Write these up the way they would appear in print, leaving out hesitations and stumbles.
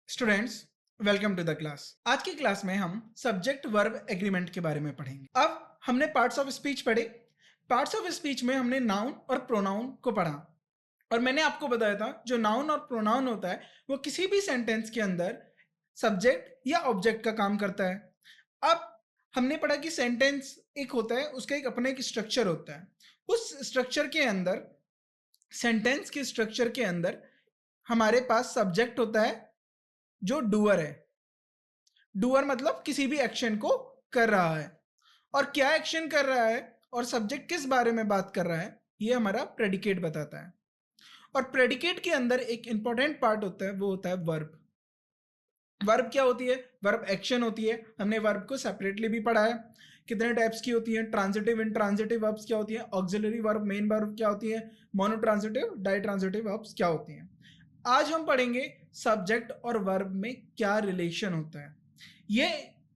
Students, welcome to the class. आज की class में हम सब्जेक्ट वर्ब एग्रीमेंट के बारे में पढ़ेंगे। अब हमने पार्ट्स ऑफ स्पीच पढ़े। पार्ट्स ऑफ स्पीच में हमने नाउन और प्रोनाउन को पढ़ा और मैंने आपको बताया था जो नाउन और प्रोनाउन होता है वो किसी भी सेंटेंस के अंदर सब्जेक्ट या ऑब्जेक्ट का काम करता है। अब हमने पढ़ा कि सेंटेंस एक होता है, उसका एक अपना एक स्ट्रक्चर होता है। उस स्ट्रक्चर के अंदर, सेंटेंस के स्ट्रक्चर के अंदर हमारे पास सब्जेक्ट होता है जो डूअर है। डूअर मतलब किसी भी एक्शन को कर रहा है, और क्या एक्शन कर रहा है और सब्जेक्ट किस बारे में बात कर रहा है ये हमारा प्रेडिकेट बताता है। और प्रेडिकेट के अंदर एक इंपॉर्टेंट पार्ट होता है, वो होता है वर्ब। वर्ब क्या होती है? वर्ब एक्शन होती है। हमने वर्ब को सेपरेटली भी पढ़ा है, कितने टाइप्स की होती है, ट्रांजिटिव इंट्रांजिटिव वर्ब्स क्या होती है, ऑक्सिलरी वर्ब, मेन वर्ब क्या होती है, मोनोट्रांजिटिव डाइट्रांजिटिव वर्ब्स क्या होती हैं। आज हम पढ़ेंगे सब्जेक्ट और वर्ब में क्या रिलेशन होता है। ये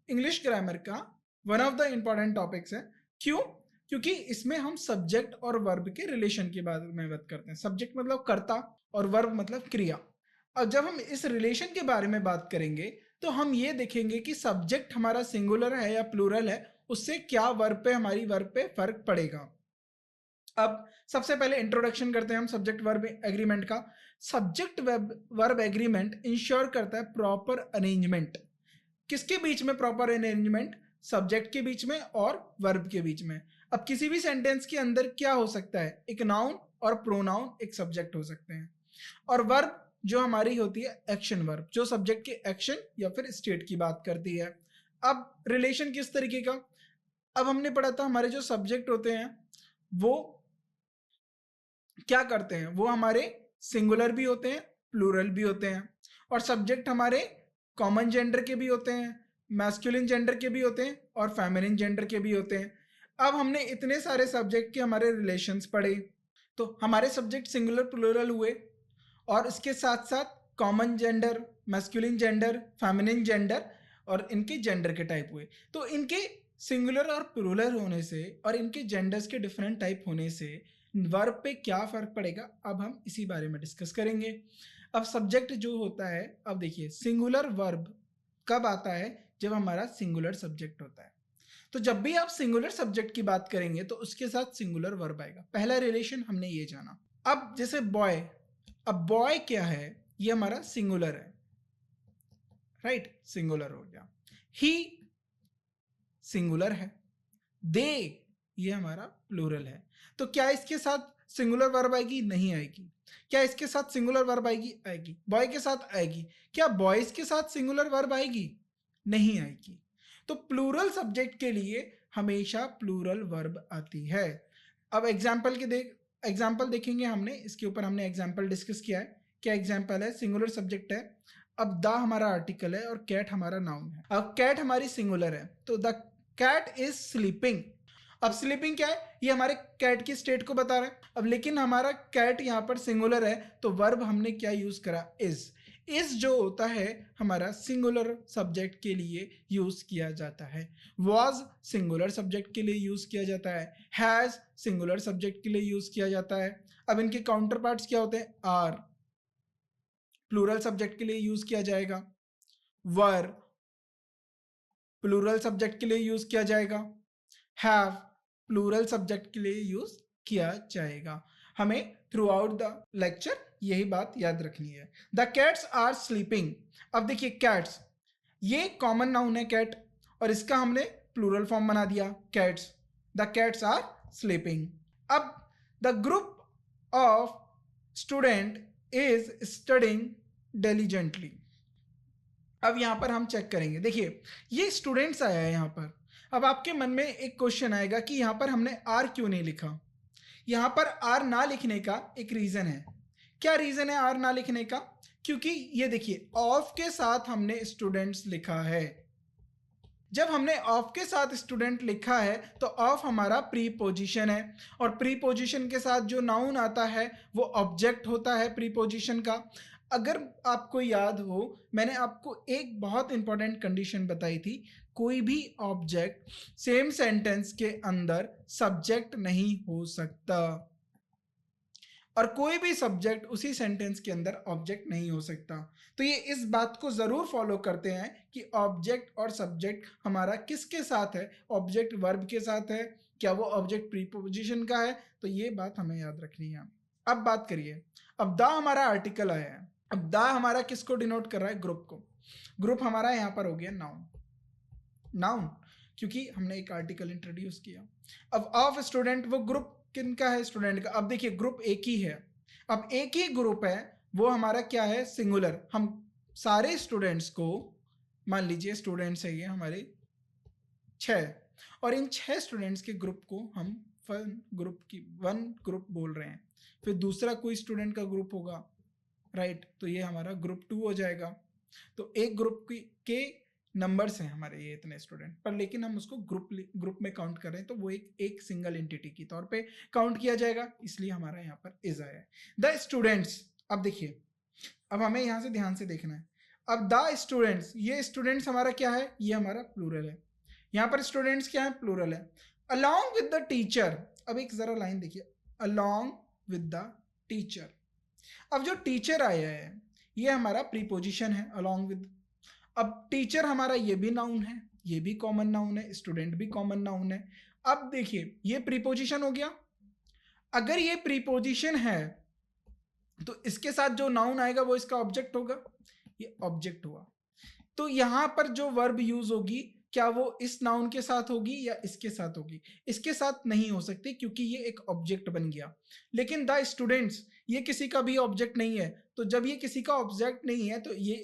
इंग्लिश ग्रामर का one of the important topics है। क्यों? क्योंकि इसमें हम सब्जेक्ट और वर्ब के रिलेशन के बारे में बात करते हैं। सब्जेक्ट मतलब कर्ता और वर्ब मतलब क्रिया। अब जब हम इस रिलेशन के बारे में बात करेंगे तो हम ये देखेंगे कि सब्जेक्ट हमारा सिंगुलर है या प्लूरल है, उससे क्या वर्ब पे, हमारी वर्ब पे फर्क पड़ेगा। अब सबसे पहले इंट्रोडक्शन करते हैं हम सब्जेक्ट वर्ब एग्रीमेंट का। सब्जेक्ट वर्ब एग्रीमेंट इंश्योर करता है प्रॉपर अरेंजमेंट। किसके बीच में प्रॉपर अरेंजमेंट? सब्जेक्ट के बीच में और वर्ब के बीच में। अब किसी भी सेंटेंस के अंदर क्या हो सकता है? एक नाउन और प्रोनाउन एक सब्जेक्ट हो सकते हैं, और वर्ब जो हमारी होती है एक्शन वर्ब, जो सब्जेक्ट के एक्शन या फिर स्टेट की बात करती है। अब रिलेशन किस तरीके का? अब हमने पढ़ा था हमारे जो सब्जेक्ट होते हैं वो क्या करते हैं, वो हमारे सिंगुलर भी होते हैं, प्लूरल भी होते हैं, और सब्जेक्ट हमारे कॉमन जेंडर के भी होते हैं, मैस्कुलिन जेंडर के भी होते हैं और फेमिनिन जेंडर के भी होते हैं। अब हमने इतने सारे सब्जेक्ट के हमारे रिलेशंस पढ़े, तो हमारे सब्जेक्ट सिंगुलर प्लूरल हुए, और इसके साथ साथ common gender, masculine gender, feminine gender और इनके जेंडर के टाइप हुए। तो इनके सिंगुलर और प्लूरल होने से और इनके जेंडर्स के डिफरेंट टाइप होने से वर्ब पे क्या फर्क पड़ेगा, अब हम इसी बारे में डिस्कस करेंगे। अब सब्जेक्ट जो होता है, अब देखिए सिंगुलर वर्ब कब आता है? जब हमारा सिंगुलर सब्जेक्ट होता है। तो जब भी आप सिंगुलर सब्जेक्ट की बात करेंगे तो उसके साथ सिंगुलर वर्ब आएगा। पहला रिलेशन हमने ये जाना। अब जैसे बॉय, अब बॉय क्या है? ये हमारा सिंगुलर है, राइट, सिंगुलर हो गया। ही सिंगुलर है, दे ये हमारा प्लूरल है। तो क्या इसके साथ सिंगुलर वर्ब आएगी? नहीं आएगी। क्या इसके साथ सिंगुलर वर्ब आएगी? आएगी। बॉय के साथ आएगी। क्या बॉयज के साथ सिंगुलर वर्ब आएगी? नहीं आएगी। तो प्लूरल सब्जेक्ट के लिए हमेशा प्लूरल वर्ब आती है। अब एग्जाम्पल देखेंगे हमने, इसके ऊपर हमने एग्जाम्पल डिस्कस किया है। क्या एग्जाम्पल है? सिंगुलर सब्जेक्ट है, अब द हमारा आर्टिकल है और कैट हमारा नाउन है। अब कैट हमारी सिंगुलर है, तो द कैट इज स्लीपिंग। अब स्लीपिंग क्या है? ये हमारे कैट की स्टेट को बता रहा है। अब लेकिन हमारा कैट यहाँ पर सिंगुलर है, तो वर्ब हमने क्या यूज करा? इज। इज जो होता है हमारा सिंगुलर सब्जेक्ट के लिए यूज किया जाता है। वॉज सिंगुलर सब्जेक्ट के लिए यूज किया जाता है। हैज सिंगुलर सब्जेक्ट के लिए यूज किया जाता है। अब इनके काउंटर पार्ट्स क्या होते हैं? आर प्लूरल सब्जेक्ट के लिए यूज किया जाएगा। वर प्लूरल सब्जेक्ट के लिए यूज किया जाएगा। हैव प्लूरल सब्जेक्ट के लिए यूज किया जाएगा। हमें थ्रू आउट द लेक्चर यही बात याद रखनी है। The cats are sleeping. अब देखिए कैट्स, ये कॉमन नाउन है कैट, और इसका हमने प्लूरल फॉर्म बना दिया cats. The cats are sleeping. अब the group of student is studying diligently. अब यहां पर हम चेक करेंगे, देखिए ये स्टूडेंट्स आया है यहां पर। अब आपके मन में एक क्वेश्चन आएगा कि यहां पर हमने आर क्यों नहीं लिखा? यहां पर आर ना लिखने का एक रीजन है। क्या रीजन है आर ना लिखने का? क्योंकि ये देखिए ऑफ के साथ हमने स्टूडेंट्स लिखा है। जब हमने ऑफ के साथ स्टूडेंट लिखा है तो ऑफ हमारा प्रीपोजिशन है, और प्रीपोजिशन के साथ जो नाउन आता है वो ऑब्जेक्ट होता है प्रीपोजिशन का। अगर आपको याद हो, मैंने आपको एक बहुत इंपॉर्टेंट कंडीशन बताई थी, कोई भी ऑब्जेक्ट सेम सेंटेंस के अंदर सब्जेक्ट नहीं हो सकता। और कोई भी सब्जेक्ट उसी सेंटेंस के अंदर ऑब्जेक्ट नहीं हो सकता। तो ये इस बात को ज़रूर फॉलो करते हैं कि ऑब्जेक्ट और सब्जेक्ट हमारा किसके साथ है, ऑब्जेक्ट वर्ब के साथ है, क्या वो ऑब्जेक्ट प्रीपोजिशन का है, तो ये बात हमें याद रखनी है। अब बात करिए, अब द हमारा आर्टिकल आया है, अब द हमारा किसको डिनोट कर रहा है, ग्रुप को। ग्रुप हमारा यहाँ पर हो गया नाउन, नाउन क्योंकि हमने एक आर्टिकल इंट्रोड्यूस किया। अब ऑफ स्टूडेंट, वो ग्रुप किनका है, स्टूडेंट का। अब देखिए ग्रुप एक ही है, अब एक ही ग्रुप है, वो हमारा क्या है, सिंगुलर। हम सारे स्टूडेंट्स को, मान लीजिए स्टूडेंट्स है ये हमारे 6, और इन 6 स्टूडेंट्स के ग्रुप को हम वन ग्रुप बोल रहे हैं। फिर दूसरा कोई स्टूडेंट का ग्रुप होगा, राइट, तो ये हमारा ग्रुप 2 हो जाएगा। तो एक ग्रुप के नंबर्स हैं हमारे ये इतने स्टूडेंट पर, लेकिन हम उसको ग्रुप में काउंट कर रहे हैं, तो वो एक सिंगल एंटिटी के तौर पे काउंट किया जाएगा, इसलिए हमारा यहाँ पर इज आया है। द स्टूडेंट्स, अब देखिए, अब हमें यहाँ से ध्यान से देखना है। अब द स्टूडेंट्स, ये स्टूडेंट्स हमारा क्या है, ये हमारा प्लूरल है। यहाँ पर स्टूडेंट्स क्या है, प्लूरल है। अलॉन्ग विद द टीचर, अब एक जरा लाइन देखिए, अलॉन्ग विद द टीचर। अब जो टीचर आया है ये हमारा प्रीपोजिशन है, अलॉन्ग विद। अब टीचर हमारा ये भी नाउन है, ये भी कॉमन नाउन है, स्टूडेंट भी कॉमन नाउन है। अब देखिए ये प्रीपोजिशन हो गया, अगर ये प्रीपोजिशन है तो इसके साथ जो नाउन आएगा वो इसका ऑब्जेक्ट होगा, ये ऑब्जेक्ट हुआ। तो यहां पर जो वर्ब यूज होगी, क्या वो इस नाउन के साथ होगी या इसके साथ होगी, इसके साथ नहीं हो सकती क्योंकि ये एक ऑब्जेक्ट बन गया। लेकिन द स्टूडेंट्स, ये किसी का भी ऑब्जेक्ट नहीं है, तो जब ये किसी का ऑब्जेक्ट नहीं है तो ये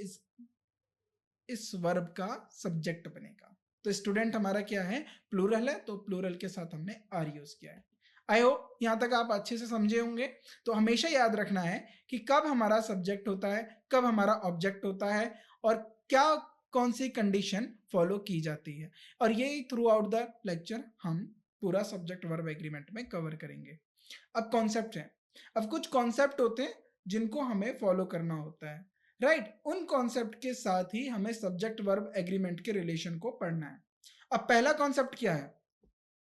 इस वर्ब का सब्जेक्ट बनेगा। तो स्टूडेंट हमारा क्या है, प्लूरल है, तो प्लूरल के साथ हमने आर यूज किया है। आई होप यहां तक आप अच्छे से समझे होंगे। तो हमेशा याद रखना है कि कब हमारा सब्जेक्ट होता है, कब हमारा ऑब्जेक्ट होता है, और क्या कौन सी कंडीशन फॉलो की जाती है, और ये थ्रू आउट द लेक्चर हम पूरा सब्जेक्ट वर्ब एग्रीमेंट में कवर करेंगे। अब कॉन्सेप्ट है, अब कुछ कॉन्सेप्ट होते हैं जिनको हमें फॉलो करना होता है, राइट। उन कॉन्सेप्ट के साथ ही हमें सब्जेक्ट वर्ब एग्रीमेंट के रिलेशन को पढ़ना है। अब पहला कॉन्सेप्ट क्या है,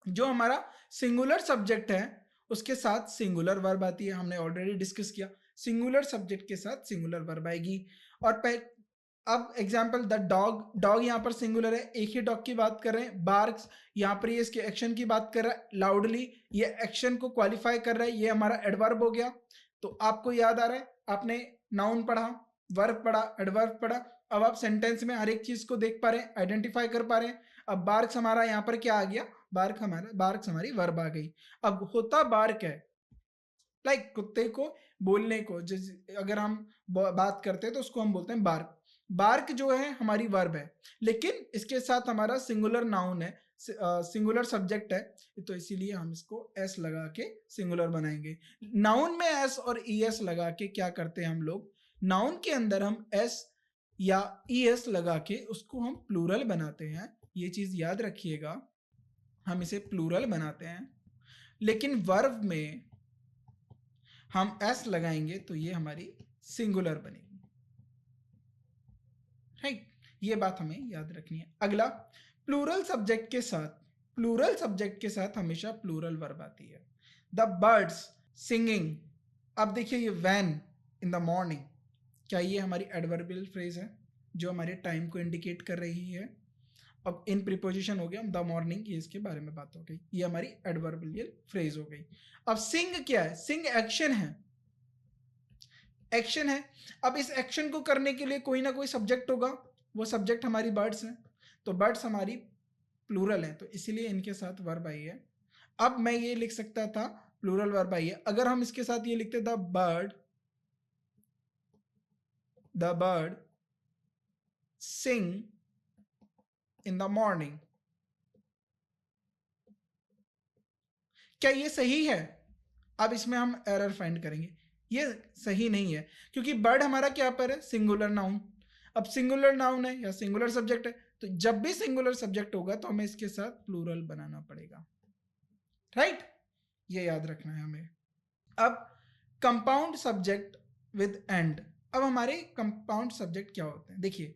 जो हमारा सिंगुलर सब्जेक्ट है उसके साथ सिंगुलर वर्ब आती है, हमने ऑलरेडी डिस्कस किया, सिंगुलर सब्जेक्ट के साथ सिंगुलर वर्ब आएगी। और अब एग्जाम्पल द डॉग, डॉग यहाँ पर सिंगुलर है, एक ही डॉग की बात कर रहे हैं। बार्क्स, यहाँ पर ये इसके एक्शन की बात कर रहा है, लाउडली ये एक्शन को क्वालिफाई कर रहा है, ये हमारा एडवर्ब हो गया। तो आपको याद आ रहा है, आपने नाउन पढ़ा, वर्ब पढ़ा, एडवर्ब पढ़ा, अब आप सेंटेंस में हर एक चीज को देख पा रहे हैं, आइडेंटिफाई कर पा रहे हैं। अब बार्क्स हमारा यहाँ पर क्या आ गया, बार्क्स हमारी वर्ब आ गई। अब होता बार्क है, लाइक कुत्ते को बोलने को, अगर हम बात करते हैं तो उसको हम बोलते हैं बार्क। बार्क जो है हमारी वर्ब है, लेकिन इसके साथ हमारा सिंगुलर नाउन है, सिंगुलर सब्जेक्ट है, तो इसीलिए हम इसको एस लगा के सिंगुलर बनाएंगे। नाउन में एस और ई एस लगा के क्या करते हैं हम लोग, नाउन के अंदर हम एस या ई एस लगा के उसको हम प्लूरल बनाते हैं। ये चीज याद रखिएगा, हम इसे प्लूरल बनाते हैं, लेकिन वर्ब में हम एस लगाएंगे तो ये हमारी सिंगुलर बनेगी, राइट। ये बात हमें याद रखनी है। अगला, प्लूरल सब्जेक्ट के साथ, प्लूरल सब्जेक्ट के साथ हमेशा प्लूरल वर्ब आती है। द बर्ड्स सिंगिंग, अब देखिए ये वैन इन द मॉर्निंग, क्या ये हमारी एडवर्बियल फ्रेज है जो हमारे टाइम को इंडिकेट कर रही है। अब इन प्रीपोजिशन हो गया, द मॉर्निंग, ये इसके बारे में बात हो गई, ये हमारी एडवर्बियल फ्रेज हो गई। अब सिंग क्या है, सिंग एक्शन है, एक्शन है। अब इस एक्शन को करने के लिए कोई ना कोई सब्जेक्ट होगा, वो सब्जेक्ट हमारी बर्ड्स है, तो बर्ड्स हमारी प्लूरल है, तो इसीलिए इनके साथ वर्ब आई है। अब मैं ये लिख सकता था प्लूरल वर्ब आई है, अगर हम इसके साथ ये लिखते the bird sing in the morning, क्या ये सही है? अब इसमें हम एरर फाइंड करेंगे, ये सही नहीं है, क्योंकि बर्ड हमारा क्या पर है, सिंगुलर नाउन। अब सिंगुलर नाउन है या सिंगुलर सब्जेक्ट है, तो जब भी सिंगुलर सब्जेक्ट होगा तो हमें इसके साथ प्लूरल बनाना पड़ेगा, राइट। ये याद रखना है हमें। अब कंपाउंड सब्जेक्ट विद एंड, अब हमारे कंपाउंड सब्जेक्ट क्या होते हैं, देखिए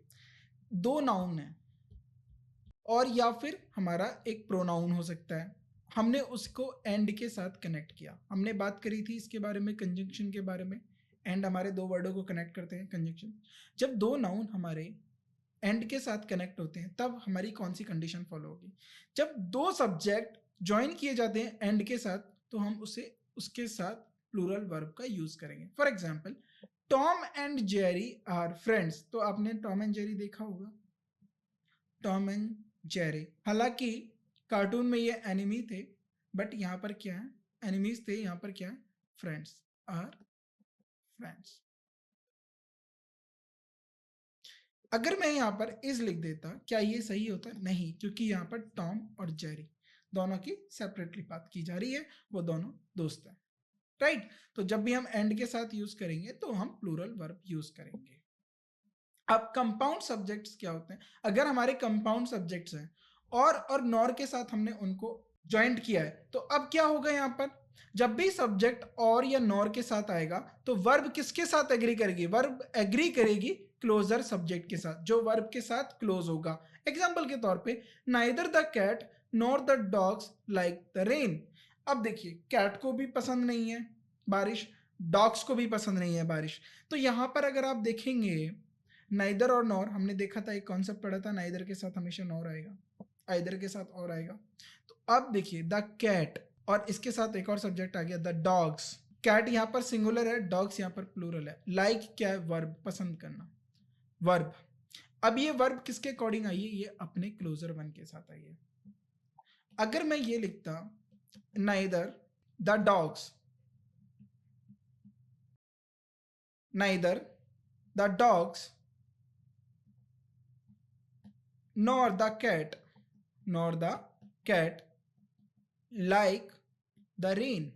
दो नाउन है और या फिर हमारा एक प्रोनाउन हो सकता है, हमने उसको एंड के साथ कनेक्ट किया। हमने बात करी थी इसके बारे में, कंजंक्शन के बारे में। एंड हमारे दो वर्डों को कनेक्ट करते हैं, कंजंक्शन। जब दो नाउन हमारे एंड के साथ कनेक्ट होते हैं तब हमारी कौन सी कंडीशन फॉलो होगी? जब दो सब्जेक्ट ज्वाइन किए जाते हैं एंड के साथ तो हम उसे उसके साथ प्लूरल वर्ब का यूज करेंगे। For example, Tom and Jerry are friends. तो आपने टॉम एंड जेरी देखा होगा, टॉम एंड जेरी। हालांकि कार्टून में ये एनिमी थे, बट यहाँ पर क्या है, एनिमीज थे, यहाँ पर क्या है, फ्रेंड्स, आर फ्रेंड्स। अगर मैं यहाँ पर इज लिख देता, क्या ये सही होता? नहीं, क्योंकि यहाँ पर टॉम और जेरी दोनों की सेपरेटली बात की जा रही है, वो दोनों दोस्त हैं, राइट? तो जब भी हम एंड के साथ यूज करेंगे तो हम प्लूरल वर्ब यूज करेंगे। अब कंपाउंड सब्जेक्ट्स क्या होते हैं? अगर हमारे कंपाउंड सब्जेक्ट्स हैं और नॉर के साथ हमने उनको ज्वाइंट किया है, तो अब क्या होगा यहाँ पर? जब भी सब्जेक्ट और या नॉर के साथ आएगा तो वर्ब किसके साथ एग्री करेगी? वर्ब एग्री करेगी क्लोजर सब्जेक्ट के साथ, जो वर्ब के साथ क्लोज होगा। एग्जाम्पल के तौर पे, neither the cat nor the dogs like the rain. अब देखिए, कैट को भी पसंद नहीं है बारिश, डॉग्स को भी पसंद नहीं है बारिश। तो यहाँ पर अगर आप देखेंगे, नाइदर और नॉर, हमने देखा था, एक कॉन्सेप्ट पढ़ा था, नाइदर के साथ हमेशा नॉर आएगा, आइदर के साथ और आएगा। तो अब देखिए, द कैट और इसके साथ एक और सब्जेक्ट आ गया, द डॉग्स। कैट यहाँ पर सिंगुलर है, डॉग्स यहाँ पर प्लूरल है। लाइक क्या है? वर्ब, पसंद करना, वर्ब। अब ये वर्ब किसके अकॉर्डिंग आई है? ये अपने क्लोजर वन के साथ आई है। अगर मैं ये लिखता, neither the dogs, neither the dogs nor the cat, nor the cat like the rain,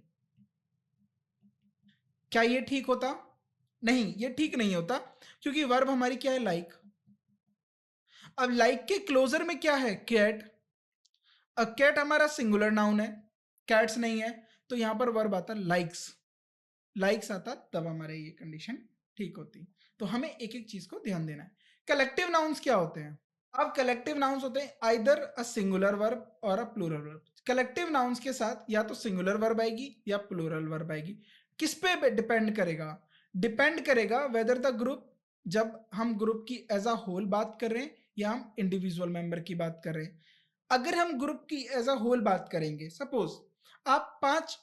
क्या ये ठीक होता? नहीं, ये ठीक नहीं होता, क्योंकि वर्ब हमारी क्या है? लाइक। अब लाइक के क्लोजर में क्या है? कैट। अब कैट हमारा सिंगुलर नाउन है, कैट्स नहीं है, तो यहां पर वर्ब आता लाइक्स, लाइक्स आता, तब हमारे ये कंडीशन ठीक होती। तो हमें एक एक चीज को ध्यान देना है। कलेक्टिव नाउन्स क्या होते हैं? अब कलेक्टिव नाउन्स होते हैं आइदर अ सिंगुलर वर्ब और a plural verb. Collective nouns के साथ या तो सिंगुलर वर्ब आएगी या प्लूरल वर्ब आएगी। किस पे डिपेंड करेगा? डिपेंड करेगा वेदर द ग्रुप, जब हम ग्रुप की एज अ होल बात कर रहे हैं या हम इंडिविजुअल मेंबर की बात कर रहे हैं। अगर हम ग्रुप की एज अ होल बात करेंगे, सपोज आप 5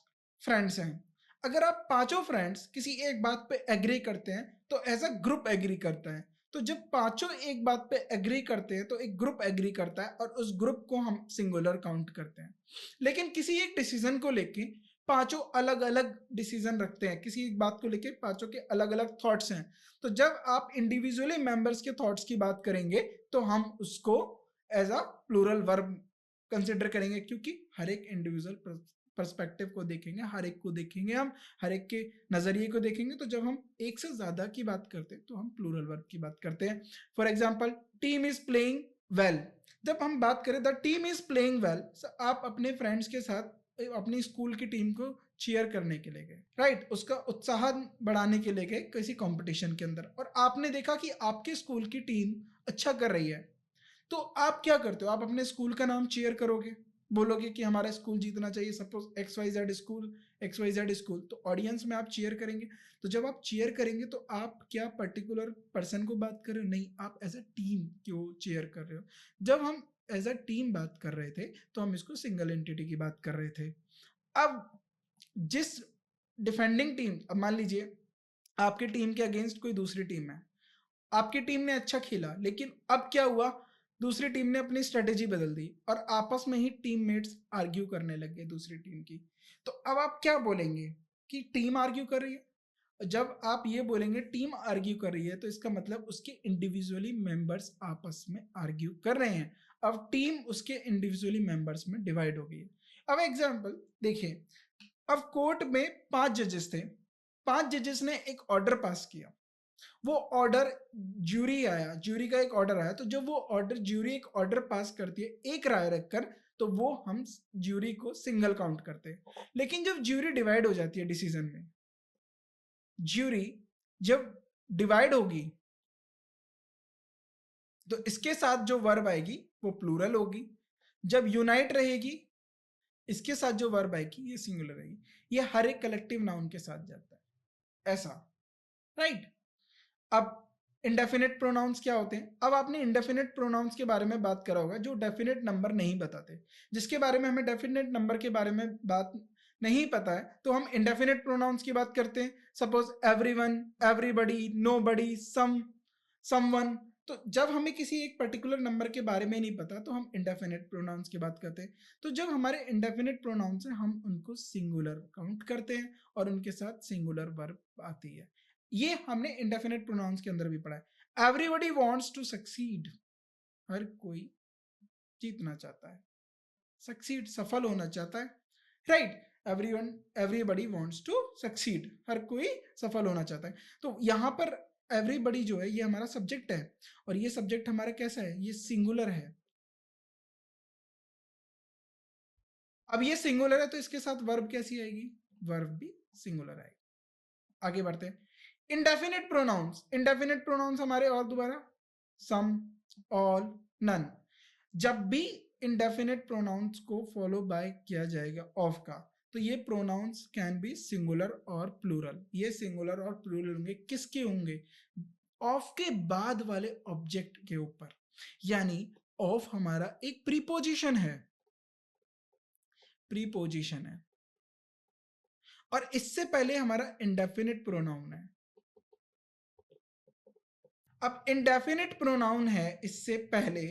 फ्रेंड्स हैं, अगर आप पांचों फ्रेंड्स किसी एक बात पे एग्री करते हैं तो एज अ ग्रुप एग्री करता है। तो जब पांचों एक बात पे एग्री करते हैं तो एक ग्रुप एग्री करता है और उस ग्रुप को हम सिंगुलर काउंट करते हैं। लेकिन किसी एक डिसीजन को लेके पांचों अलग अलग डिसीजन रखते हैं, किसी एक बात को लेके पांचों के अलग अलग थॉट्स हैं, तो जब आप इंडिविजुअली मेंबर्स के थॉट्स की बात करेंगे तो हम उसको as a plural verb consider करेंगे, क्योंकि हर एक इंडिविजुअल पर्सपेक्टिव को देखेंगे, हर एक को देखेंगे, हम हर एक के नजरिए को देखेंगे। तो जब हम एक से ज्यादा की बात करते हैं तो हम प्लूरल वर्ब की बात करते हैं। For example, team is playing well. जब हम बात करें the team is playing well, आप अपने फ्रेंड्स के साथ अपनी स्कूल की टीम को चीयर करने के लिए गए, राइट? उसका उत्साह बढ़ाने के लिए गए किसी कंपटीशन के अंदर, और आपने देखा कि आपके स्कूल की टीम अच्छा कर रही है, तो आप क्या करते हो? आप अपने स्कूल का नाम चीयर करोगे, बोलोगे कि हमारा स्कूल जीतना चाहिए, suppose X Y Z school, X Y Z school, तो ऑडियंस में आप चीयर करेंगे। तो जब आप चीयर करेंगे तो आप क्या पर्टिकुलर पर्सन को बात कर रहे हो? नहीं, आप एज अ टीम क्यों चीयर कर रहे हो? जब हम एज अ टीम बात कर रहे थे तो हम इसको सिंगल एंटिटी की बात कर रहे थे। अब जिस डिफेंडिंग टीम, अब मान लीजिए आपकी टीम के अगेंस्ट कोई दूसरी टीम है, आपकी टीम ने अच्छा खेला, लेकिन अब क्या हुआ, दूसरी टीम ने अपनी स्ट्रेटेजी बदल दी और आपस में ही टीममेट्स आर्ग्यू करने लग गए दूसरी टीम की। तो अब आप क्या बोलेंगे कि टीम आर्ग्यू कर रही है? जब आप ये बोलेंगे टीम आर्ग्यू कर रही है तो इसका मतलब उसके इंडिविजुअली मेंबर्स आपस में आर्ग्यू कर रहे हैं। अब टीम उसके इंडिविजुअली मेंबर्स में डिवाइड हो गई है। अब एग्जांपल देखिए, अब कोर्ट में 5 जजेस थे, 5 जजेस ने एक ऑर्डर पास किया, वो ऑर्डर ज्यूरी आया, ज्यूरी का एक ऑर्डर आया, तो जब वो ऑर्डर, ज्यूरी एक ऑर्डर पास करती है एक राय रखकर, तो वो हम ज्यूरी को सिंगल काउंट करते हैं। लेकिन जब ज्यूरी डिवाइड हो जाती है डिसीजन में, ज्यूरी जब डिवाइड होगी तो इसके साथ जो वर्ब आएगी वो प्लूरल होगी। जब यूनाइट रहेगी, इसके साथ जो वर्ब आएगी ये सिंगुलर आएगी, ये हर एक कलेक्टिव नाउन के साथ जाता है ऐसा, राइट। अब इंडेफिनिट प्रोनाउंस क्या होते हैं? अब आपने इंडेफिनिट प्रोनाउंस के बारे में बात करा होगा जो डेफिनेट नंबर नहीं बताते, जिसके बारे में हमें डेफिनेट नंबर के बारे में बात नहीं पता है तो हम इंडेफिनिट प्रोनाउंस की बात करते हैं। Suppose everyone, everybody, nobody, someone. तो जब हमें किसी एक पर्टिकुलर नंबर के बारे में नहीं पता तो हम इंडेफिनिट प्रोनाउंस की बात करते हैं। तो जब हमारे इंडेफिनिट प्रोनाउंस हैं हम उनको सिंगुलर काउंट करते हैं और उनके साथ सिंगुलर वर्ब आती है। ये हमने इंडेफिनिट प्रोनाउंस के अंदर भी पढ़ा है। एवरीबडी वांट्स टू सक्सीड, हर कोई जीतना चाहता है, सक्सीड सफल होना चाहता है, right. Everybody wants to succeed, हर कोई सफल होना चाहता है। तो यहाँ पर एवरीबडी जो है ये हमारा सब्जेक्ट है और ये सब्जेक्ट हमारा कैसा है, ये सिंगुलर है। अब ये सिंगुलर है तो इसके साथ वर्ब कैसी आएगी, वर्ब भी सिंगुलर आएगी। आगे बढ़ते हैं। इंडेफिनिट प्रोनाउंस, इंडेफिनिट प्रोनाउंस हमारे और दोबारा सम, ऑल, नन। जब भी इंडेफिनिट प्रोनाउंस को फॉलो बाय किया जाएगा ऑफ का तो ये प्रोनाउंस कैन बी सिंगुलर और प्लूरल। ये सिंगुलर और प्लूरल होंगे, किसके होंगे, ऑफ के बाद वाले ऑब्जेक्ट के ऊपर। यानी ऑफ हमारा एक प्रीपोजिशन है, प्रीपोजिशन है और इससे पहले हमारा इंडेफिनिट प्रोनाउन है। अब इंडेफिनिट प्रोनाउन है इससे पहले,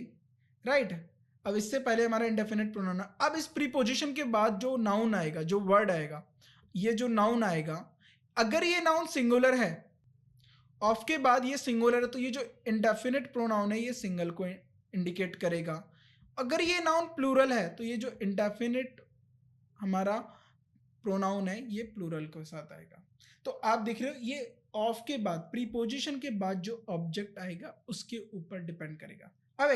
राइट। अब इससे पहले हमारा इंडेफिनिट प्रोनाउन है। अब इस प्रीपोजिशन के बाद जो नाउन आएगा, जो वर्ड आएगा, ये जो नाउन आएगा, अगर ये नाउन सिंगुलर है, ऑफ के बाद ये सिंगुलर है तो ये जो इंडेफिनिट प्रोनाउन है ये सिंगल को इंडिकेट करेगा। अगर ये नाउन प्लूरल है तो ये जो इंडेफिनिट हमारा प्रोनाउन है ये प्लूरल के साथ आएगा। तो आप देख रहे हो ये ऑफ के बाद, प्रीपोजिशन के बाद जो ऑब्जेक्ट आएगा उसके ऊपर डिपेंड करेगा। अब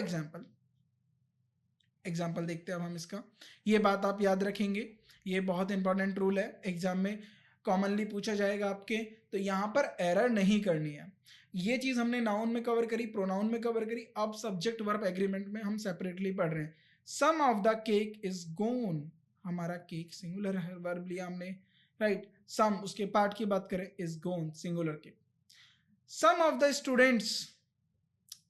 एग्जाम्पल देखते हैं अब हम इसका। ये बात आप याद रखेंगे, ये बहुत इंपॉर्टेंट रूल है, एग्जाम में कॉमनली पूछा जाएगा आपके। तो यहाँ पर एरर नहीं करनी है। ये चीज हमने नाउन में कवर करी, प्रोनाउन में कवर करी, अब सब्जेक्ट वर्ब एग्रीमेंट में हम सेपरेटली पढ़ रहे हैं। सम ऑफ द केक इज गोन, हमारा केक सिंगुलर है, वर्ब लिया हमने, राइट। सम उसके पार्ट की बात करें, इज गोन सिंगुलर के। Some of the students,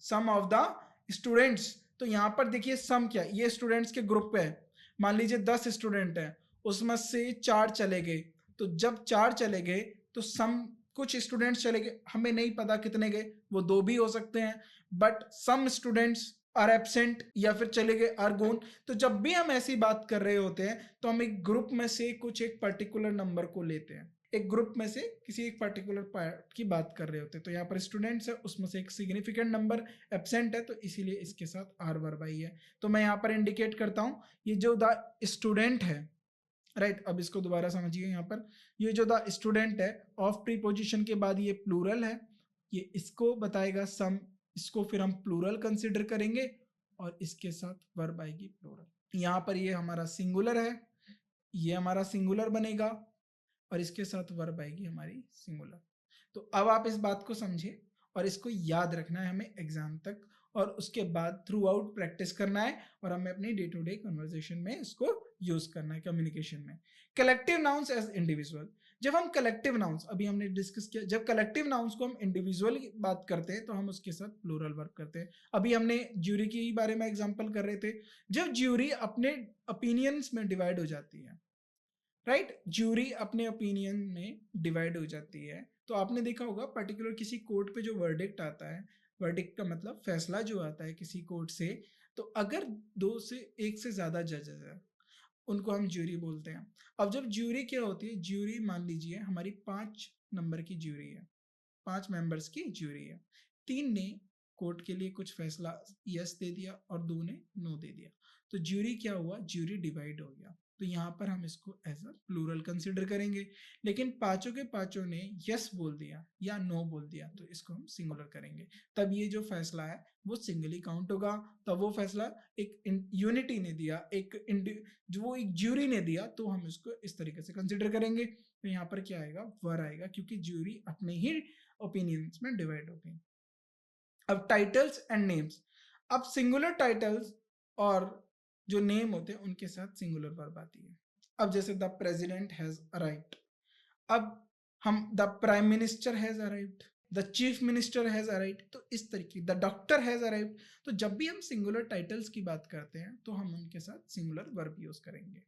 some of the students, तो यहां पर देखिए सम क्या, ये स्टूडेंट्स के ग्रुप पे है। मान लीजिए 10 स्टूडेंट हैं, उसमें से 4 चले गए, तो जब 4 चले गए तो सम, कुछ स्टूडेंट्स चले गए, हमें नहीं पता कितने गए, वो 2 भी हो सकते हैं, but some students are absent या फिर चले गए आर गोन। तो जब भी हम ऐसी बात कर रहे होते हैं तो हम एक ग्रुप में से कुछ एक पर्टिकुलर नंबर को लेते हैं, एक ग्रुप में से किसी एक पर्टिकुलर पार्ट की बात कर रहे होते हैं। तो यहाँ पर स्टूडेंट्स है, उसमें से एक सिग्निफिकेंट नंबर एब्सेंट है तो इसीलिए इसके साथ आर वर्ब आई है। तो मैं यहाँ पर इंडिकेट करता हूँ ये जो द स्टूडेंट है, राइट। अब इसको दोबारा समझिए, यहाँ पर ये जो द स्टूडेंट है ऑफ प्रीपोजिशन के बाद ये प्लूरल है, ये इसको बताएगा सम, इसको फिर हम प्लूरल कंसिडर करेंगे और इसके साथ वर्ब आएगी प्लूरल। यहाँ पर ये हमारा सिंगुलर है, ये हमारा सिंगुलर बनेगा और इसके साथ वर्ब आएगी हमारी सिंगुलर। तो अब आप इस बात को समझे और इसको याद रखना है हमें एग्जाम तक, और उसके बाद थ्रू आउट प्रैक्टिस करना है और हमें अपनी डे टू डे कन्वर्सेशन में इसको यूज करना है कम्युनिकेशन में। कलेक्टिव नाउन्स एज इंडिविजुअल, जब हम कलेक्टिव नाउन्स, अभी हमने डिस्कस किया, जब कलेक्टिव नाउन्स को हम इंडिविजुअल बात करते हैं तो हम उसके साथ प्लूरल वर्ब करते हैं। अभी हमने ज्यूरी के बारे में एग्जांपल कर रहे थे, जब ज्यूरी अपने ओपिनियंस में डिवाइड हो जाती है, राइट, ज्यूरी अपने ओपिनियन में डिवाइड हो जाती है, तो आपने देखा होगा पर्टिकुलर किसी कोर्ट पे जो वर्डिक्ट आता है, वर्डिक्ट का मतलब फैसला जो आता है किसी कोर्ट से, तो अगर 2 से 1 से ज्यादा जजेस है उनको हम ज्यूरी बोलते हैं। अब जब ज्यूरी क्या होती है, ज्यूरी मान लीजिए हमारी 5 नंबर की ज्यूरी है, 5 मेंबर्स की ज्यूरी है, 3 ने कोर्ट के लिए कुछ फैसला यस दे दिया और 2 ने नो दे दिया, तो ज्यूरी क्या हुआ, ज्यूरी डिवाइड हो गया। तो यहाँ पर हम इसको एज अ प्लूरल कंसिडर करेंगे, लेकिन पांचों के पांचों ने यस बोल दिया या नो बोल दिया तो इसको हम सिंगुलर करेंगे। तब ये जो फैसला है वो सिंगली काउंट होगा, तब वो फैसला एक यूनिटी ने दिया, जो वो एक ज्यूरी ने दिया, तो हम इसको इस तरीके से कंसिडर करेंगे। तो यहाँ पर क्या आएगा, वर आएगा, क्योंकि ज्यूरी अपने ही ओपिनियंस में डिवाइड हो गई। अब टाइटल्स एंड नेम्स, अब सिंगुलर टाइटल्स और जो नेम होते हैं उनके साथ सिंगुलर वर्ब आती है। अब जैसे द प्रेसिडेंट हैज अराइव्ड, अब हम the prime minister has arrived, the chief minister has arrived, तो इस तरीके द डॉक्टर हैज अराइव्ड। तो जब भी हम सिंगुलर टाइटल्स की बात करते हैं तो हम उनके साथ सिंगुलर वर्ब यूज करेंगे।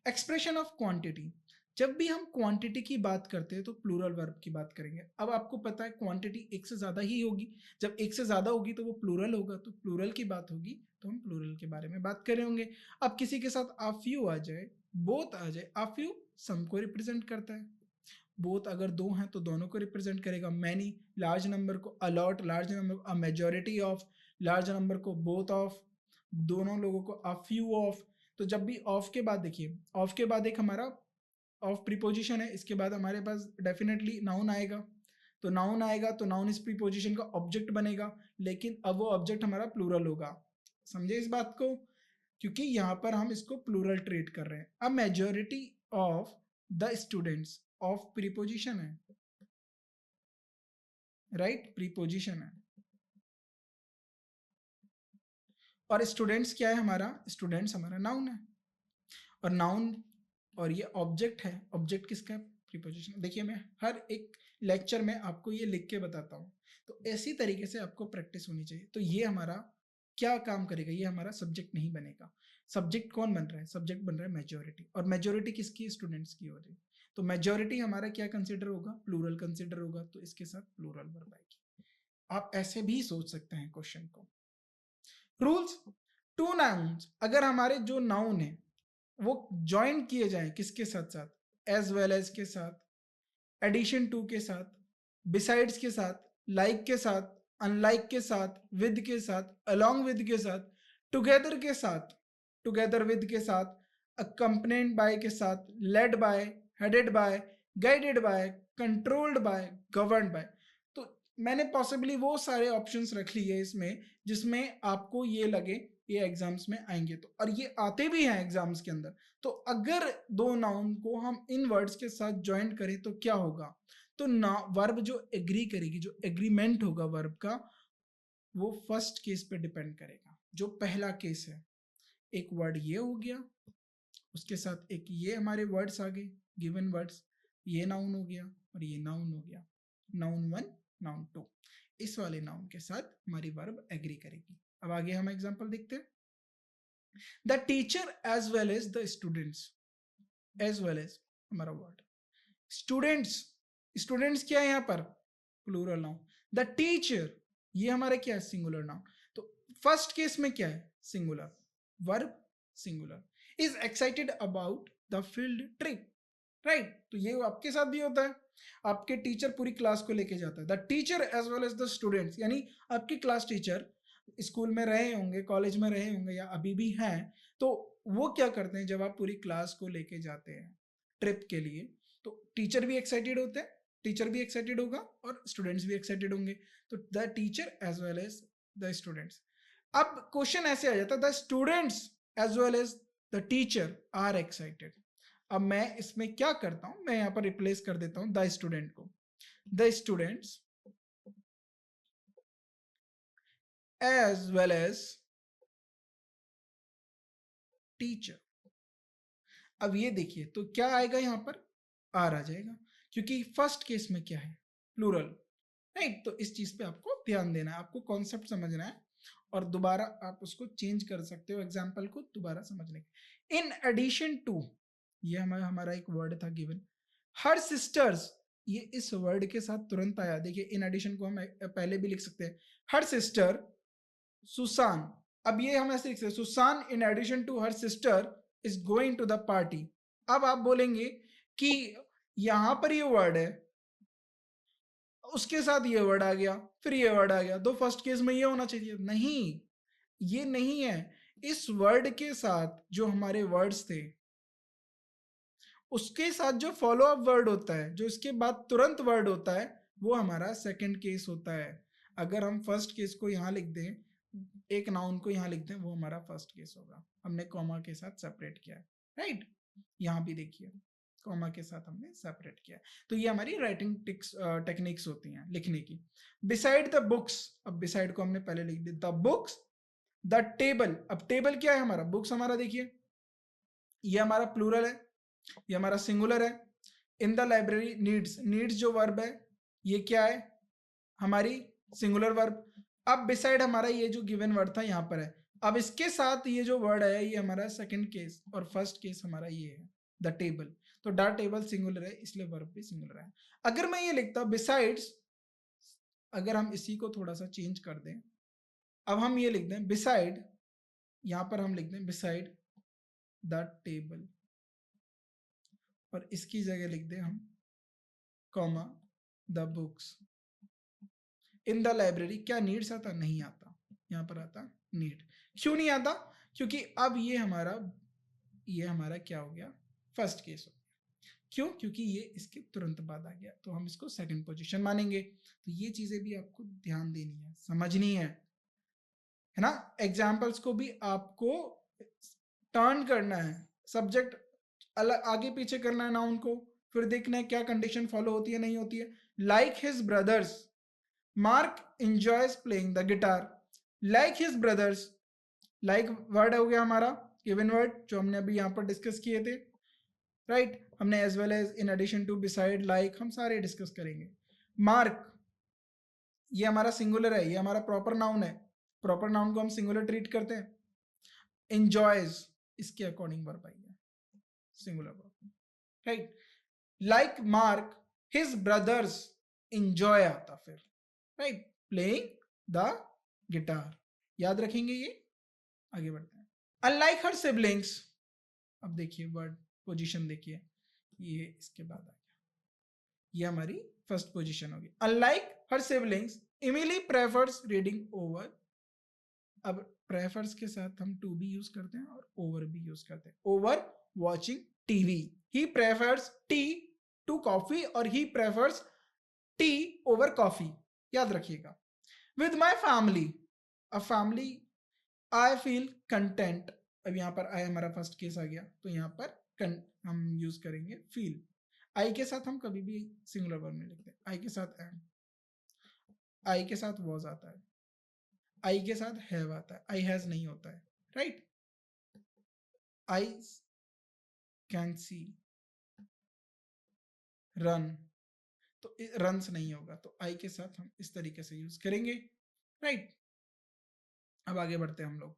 एक्सप्रेशन ऑफ क्वांटिटी, जब भी हम क्वांटिटी की बात करते हैं तो प्लूरल वर्ब की बात करेंगे। अब आपको पता है क्वांटिटी एक से ज्यादा ही होगी, जब एक से ज्यादा होगी तो वो प्लूरल होगा, तो प्लूरल की बात होगी तो हम प्लूरल के बारे में बात कर रहे होंगे। अब किसी के साथ आ फ्यू आ जाए, बोथ आ जाए, आ फ्यू सम को रिप्रेजेंट करता है, बोथ अगर दो हैं तो दोनों को रिप्रेजेंट करेगा, मैनी लार्ज नंबर को, अलॉट लार्ज नंबर को, a majority of large number को, बोथ ऑफ दोनों लोगों को, अ फ्यू ऑफ। तो जब भी ऑफ के बाद देखिए, ऑफ के बाद एक हमारा ऑफ प्रीपोजिशन है, इसके बाद हमारे पास डेफिनेटली नाउन आएगा, तो नाउन आएगा तो नाउन इस प्रीपोजिशन का ऑब्जेक्ट बनेगा, लेकिन अब वो ऑब्जेक्ट हमारा प्लूरल होगा। समझे इस बात को, क्योंकि यहाँ पर हम इसको प्लूरल ट्रीट कर रहे हैं। अब majority of the students, of preposition है, राइट, प्रीपोजिशन है, और स्टूडेंट्स क्या है हमारा, स्टूडेंट्स हमारा नाउन है, और नाउन और ये ऑब्जेक्ट है, ऑब्जेक्ट किसका है, प्रीपोजिशन। देखिए मैं हर एक लेक्चर में आपको ये लिख के बताता हूँ, तो इसी तरीके से आपको प्रैक्टिस होनी चाहिए। तो ये हमारा क्या काम करेगा, ये हमारा सब्जेक्ट नहीं बनेगा। सब्जेक्ट कौन बन रहा है, सब्जेक्ट बन रहा है मेजोरिटी, और मेजोरिटी किसकी, स्टूडेंट्स की हो रही है, तो मेजोरिटी हमारा क्या कंसिडर होगा, प्लूरल कंसिडर होगा, तो इसके साथ प्लूरल वर्ब आएगी। आप ऐसे भी सोच सकते हैं क्वेश्चन को। रूल्स, टू नाउन्स अगर हमारे जो नाउन है वो ज्वाइन किए जाएं किसके साथ साथ, एज वेल एज के साथ, एडिशन टू के साथ, बिसाइड्स के साथ, लाइक के साथ, अनलाइक के साथ, विद के साथ, अलोंग विद के साथ, टुगेदर के साथ, टुगेदर विद के साथ, अकम्पनीड बाय के साथ, led by, headed by, guided by, controlled by, govern by. तो मैंने पॉसिबली वो सारे ऑप्शंस रख लिए इसमें जिसमें आपको ये लगे ये एग्जाम्स में आएंगे, तो और ये आते भी हैं एग्जाम्स के अंदर। तो अगर दो नाउन को हम इन वर्ड्स के साथ ज्वाइंट करें तो क्या होगा, तो ना वर्ब जो एग्री करेगी, जो एग्रीमेंट होगा वर्ब का, वो फर्स्ट केस पे डिपेंड करेगा। जो पहला केस है, एक वर्ड ये हो गया, उसके साथ एक ये हमारे वर्ड्स आ गए, गिवन वर्ड्स, ये नाउन हो गया और ये नाउन हो गया, नाउन वन, नाउन टू, इस वाले नाउन के साथ हमारी वर्ब एग्री करेगी। अब आगे हम एग्जांपल देखते हैं। The teacher as well as the students, as well as हमारा वर्ड, स्टूडेंट्स, स्टूडेंट्स क्या है यहाँ पर, प्लूरल नाउन, द टीचर ये हमारा क्या है, सिंगुलर नाउन। तो फर्स्ट केस में क्या है, singular, verb singular, is excited about the field trip, right. तो ये आपके साथ भी होता है, आपके टीचर पूरी क्लास को लेके जाता है, the teacher as well as the students, यानी आपकी क्लास टीचर स्कूल में रहे होंगे, कॉलेज में रहे होंगे या अभी भी हैं, तो वो क्या करते हैं, जब आप पूरी क्लास को लेके जाते हैं ट्रिप के लिए, तो टीचर भी एक्साइटेड होते हैं, टीचर भी एक्साइटेड होगा और स्टूडेंट्स भी एक्साइटेड होंगे, तो the teacher as well as the students. अब क्वेश्चन ऐसे आ जाता है, the students as well as the teacher are excited. अब मैं इसमें क्या करता हूं, मैं यहां पर रिप्लेस कर देता हूं द स्टूडेंट को, the students as well as teacher. अब ये देखिए तो क्या आएगा, यहां पर आर आ जाएगा, क्योंकि फर्स्ट केस में क्या है, प्लूरल, राइट। तो इस चीज पे आपको ध्यान देना है, आपको कॉन्सेप्ट समझना है, और दोबारा आप उसको चेंज कर सकते हो एग्जाम्पल को दोबारा समझने के। इन एडिशन टू, ये हमारा एक वर्ड था गिवन, हर सिस्टर्स, ये इस वर्ड के साथ तुरंत आया। देखिए इन एडिशन को हम पहले भी लिख सकते हैं, हर सिस्टर सुसान, अब ये हम ऐसे लिख सकते हैं, Susan in addition to her sister is going to the party. अब आप बोलेंगे कि यहां पर ये वर्ड है, उसके साथ ये वर्ड आ गया, फिर ये वर्ड आ गया, तो फर्स्ट केस में ये होना चाहिए, नहीं, ये नहीं है। इस वर्ड के साथ जो हमारे वर्ड्स थे उसके साथ जो फॉलो अप वर्ड होता है, जो इसके बाद तुरंत वर्ड होता है, वो हमारा सेकंड केस होता है। अगर हम फर्स्ट केस को यहाँ लिख दें, एक नाउन को यहाँ लिख दें, वो हमारा फर्स्ट केस होगा, हमने कॉमा के साथ सेपरेट किया है, राइट। यहाँ भी देखिए कॉमा के साथ हमने सेपरेट किया है। तो ये हमारी राइटिंग टेक्निक्स होती हैं लिखने की। बिसाइड द बुक्स, अब बिसाइड को हमने पहले लिख दिया, द बुक्स, द टेबल, अब टेबल क्या है हमारा, बुक्स हमारा देखिए ये हमारा प्लूरल है, ये हमारा सिंगुलर है। In the library needs, needs जो वर्ब है ये क्या है, हमारी सिंगुलर वर्ब। अब बिसाइड हमारा ये जो गिवन वर्ड था यहाँ पर है। अब इसके साथ ये जो वर्ड है ये हमारा सेकंड केस और फर्स्ट केस हमारा ये है द टेबल। तो द टेबल सिंगुलर है इसलिए वर्ब भी सिंगुलर है। अगर मैं ये लिखता बिसाइड्स, अगर हम इसी को थोड़ा सा चेंज कर दें, अब हम ये लिख दें बिसाइड, यहां पर हम लिख दें बिसाइड द टेबल और इसकी जगह लिख दें हम comma the books in the library. क्या नीड्स आता, नहीं आता, यहाँ पर आता नीड। क्यों नहीं आता, क्योंकि अब ये हमारा क्या हो गया, फर्स्ट केस हो गया। क्यों, क्योंकि ये इसके तुरंत बाद आ गया, तो हम इसको सेकंड पोजीशन मानेंगे। तो ये चीजें भी आपको ध्यान देनी है, समझनी है ना। एग्जाम्पल्स को भी आपको टर्न करना है, सब्जेक्ट अलग आगे पीछे करना है नाउन को, फिर देखना है क्या कंडीशन फॉलो होती है नहीं होती है। Like his brothers, mark enjoys playing the guitar like his brothers। like word हो गया हमारा गिवन वर्ड जो हमने अभी यहाँ पर डिस्कस किए थे, राइट। हमने as well as, in addition to, beside, like, हम सारे डिस्कस करेंगे। मार्क ये हमारा सिंगुलर है, ये हमारा प्रॉपर नाउन है, प्रॉपर नाउन को हम सिंगुलर ट्रीट करते हैं। enjoys इसके अकॉर्डिंग वर्ब आई है, singular verb, right. Like mark his brothers enjoy आता फिर, राइट, प्लेइंग द गिटार। याद रखेंगे ये, आगे बढ़ते हैं। अनलाइक हर सिबलिंग्स, अब देखिए वर्ड पोजीशन देखिए, ये इसके बाद आ गया, ये हमारी फर्स्ट पोजीशन होगी। Unlike her siblings Emily prefers reading over. अब प्रेफर्स के साथ हम टू भी यूज करते हैं और ओवर भी यूज करते हैं। Over watching TV, he prefers tea to coffee और he prefers tea over coffee, याद रखिएगा। With my family, a family, I feel content. अब यहाँ पर आई हमारा फर्स्ट केस आ गया, तो यहाँ पर हम यूज करेंगे फील। आई के साथ हम कभी भी सिंगुलर वर्ब नहीं लिखते, आई के साथ एम, आई के साथ वॉज आता है, आई के साथ हैव आता है, आई हैज नहीं होता है, right. I can see, run, तो रन्स नहीं होगा, तो आई के साथ हम इस तरीके से यूज करेंगे, राइट। अब आगे बढ़ते हैं हम लोग।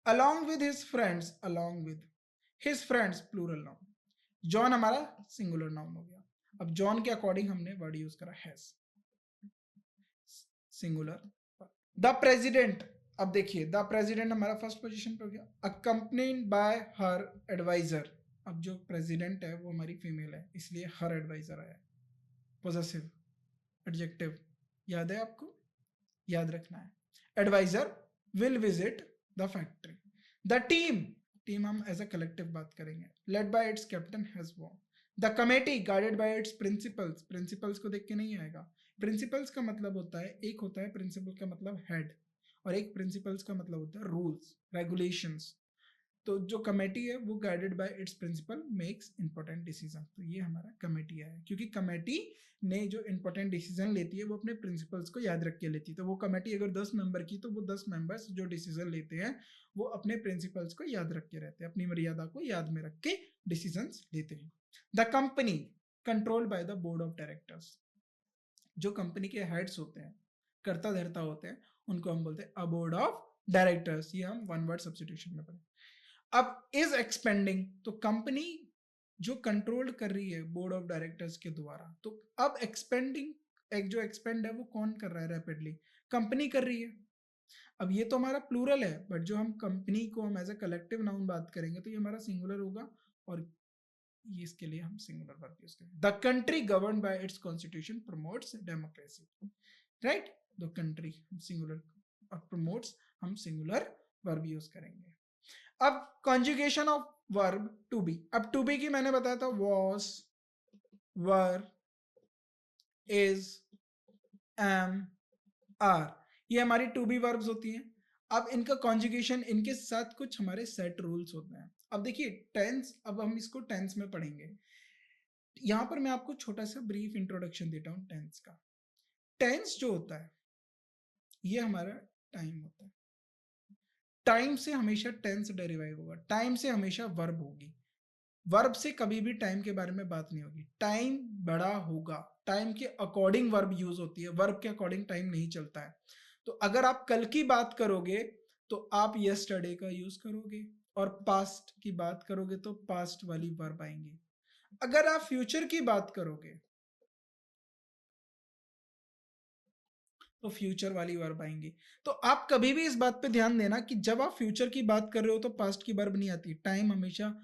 Along with his friends, along with his friends plural noun. John हमारा सिंगुलर नाउन हो गया। अब जॉन के अकॉर्डिंग हमने वर्ड यूज करा हैज, सिंगुलर। द प्रेसिडेंट, अब देखिए द प्रेसिडेंट हमारा फर्स्ट पोजीशन पे हो गया। अकम्पनीड बाय हर एडवाइजर, अब जो प्रेसिडेंट है वो हमारी फीमेल है इसलिए हर एडवाइजर आया। पोजेसिव एडजेक्टिव, याद है आपको, याद रखना है। Advisor will visit the factory. The team, team हम एज अ कलेक्टिव बात करेंगे। Led by its captain has won. The committee guided by its principles, principles को देख के नहीं आएगा। प्रिंसिपल्स का मतलब होता है, एक होता है प्रिंसिपल का मतलब हेड, और एक प्रिंसिपल्स का मतलब होता है रूल्स रेगुलेशंस। तो जो कमेटी है वो guided by its principle makes important decision, तो ये हमारा कमेटी है, क्योंकि कमेटी ने जो इंपॉर्टेंट डिसीजन लेती है वो अपने प्रिंसिपल्स को याद रख के लेती है। तो वो कमेटी अगर 10 मेंबर की, तो वो 10 मेंबर्स जो डिसीजन लेते हैं वो अपने प्रिंसिपल्स को याद रख के रहते हैं, अपनी मर्यादा को याद में रख के डिसीजन लेते हैं। The company controlled by the board of directors, जो कंपनी के हेड्स होते हैं, कर्ता धर्ता होते हैं, उनको हम बोलते हैं अ बोर्ड ऑफ डायरेक्टर्स। ये हम वन वर्ड सब्स्टिट्यूशन में पढ़े। अब इज एक्सपेंडिंग, तो कंपनी जो कंट्रोल कर रही है बोर्ड ऑफ डायरेक्टर्स के द्वारा, तो अब एक्सपेंडिंग, एक जो एक्सपेंड है वो कौन कर रहा है रैपिडली, कंपनी कर रही है। अब ये तो हमारा प्लूरल है, बट जो हम कंपनी को हम एज अ कलेक्टिव नाउन बात करेंगे तो ये हमारा सिंगुलर होगा, और ये इसके लिए हम सिंगुलर वर्ब यूज करेंगे। The country govern by its constitution promotes democracy, right. The country singular और प्रमोट्स हम सिंगुलर वर्ब यूज करेंगे। अब conjugation of verb to be, अब टू बी की मैंने बताया था was, were, is, am, are, ये हमारी टू बी वर्ब्स होती हैं। अब इनका कॉन्जुगेशन, इनके साथ कुछ हमारे सेट रूल्स होते हैं। अब देखिए टेंस, अब हम इसको टेंस में पढ़ेंगे। यहां पर मैं आपको छोटा सा ब्रीफ इंट्रोडक्शन देता हूं टेंस का। टेंस जो होता है ये हमारा टाइम होता है। टाइम से हमेशा टेंस डेरिवाइव होगा, टाइम से हमेशा वर्ब होगी। वर्ब से कभी भी टाइम के बारे में बात नहीं होगी, टाइम बड़ा होगा, टाइम के अकॉर्डिंग वर्ब यूज होती है, वर्ब के अकॉर्डिंग टाइम नहीं चलता है। तो अगर आप कल की बात करोगे तो आप यस्टरडे का यूज करोगे, और पास्ट की बात करोगे तो पास्ट वाली वर्ब आएंगे। अगर आप फ्यूचर की बात करोगे तो फ्यूचर वाली वर्ब आएंगी। तो आप कभी भी इस बात पे ध्यान देना कि जब आप फ्यूचर की बात कर रहे हो तो पास्ट की वर्ब नहीं आती, टाइम हमेशा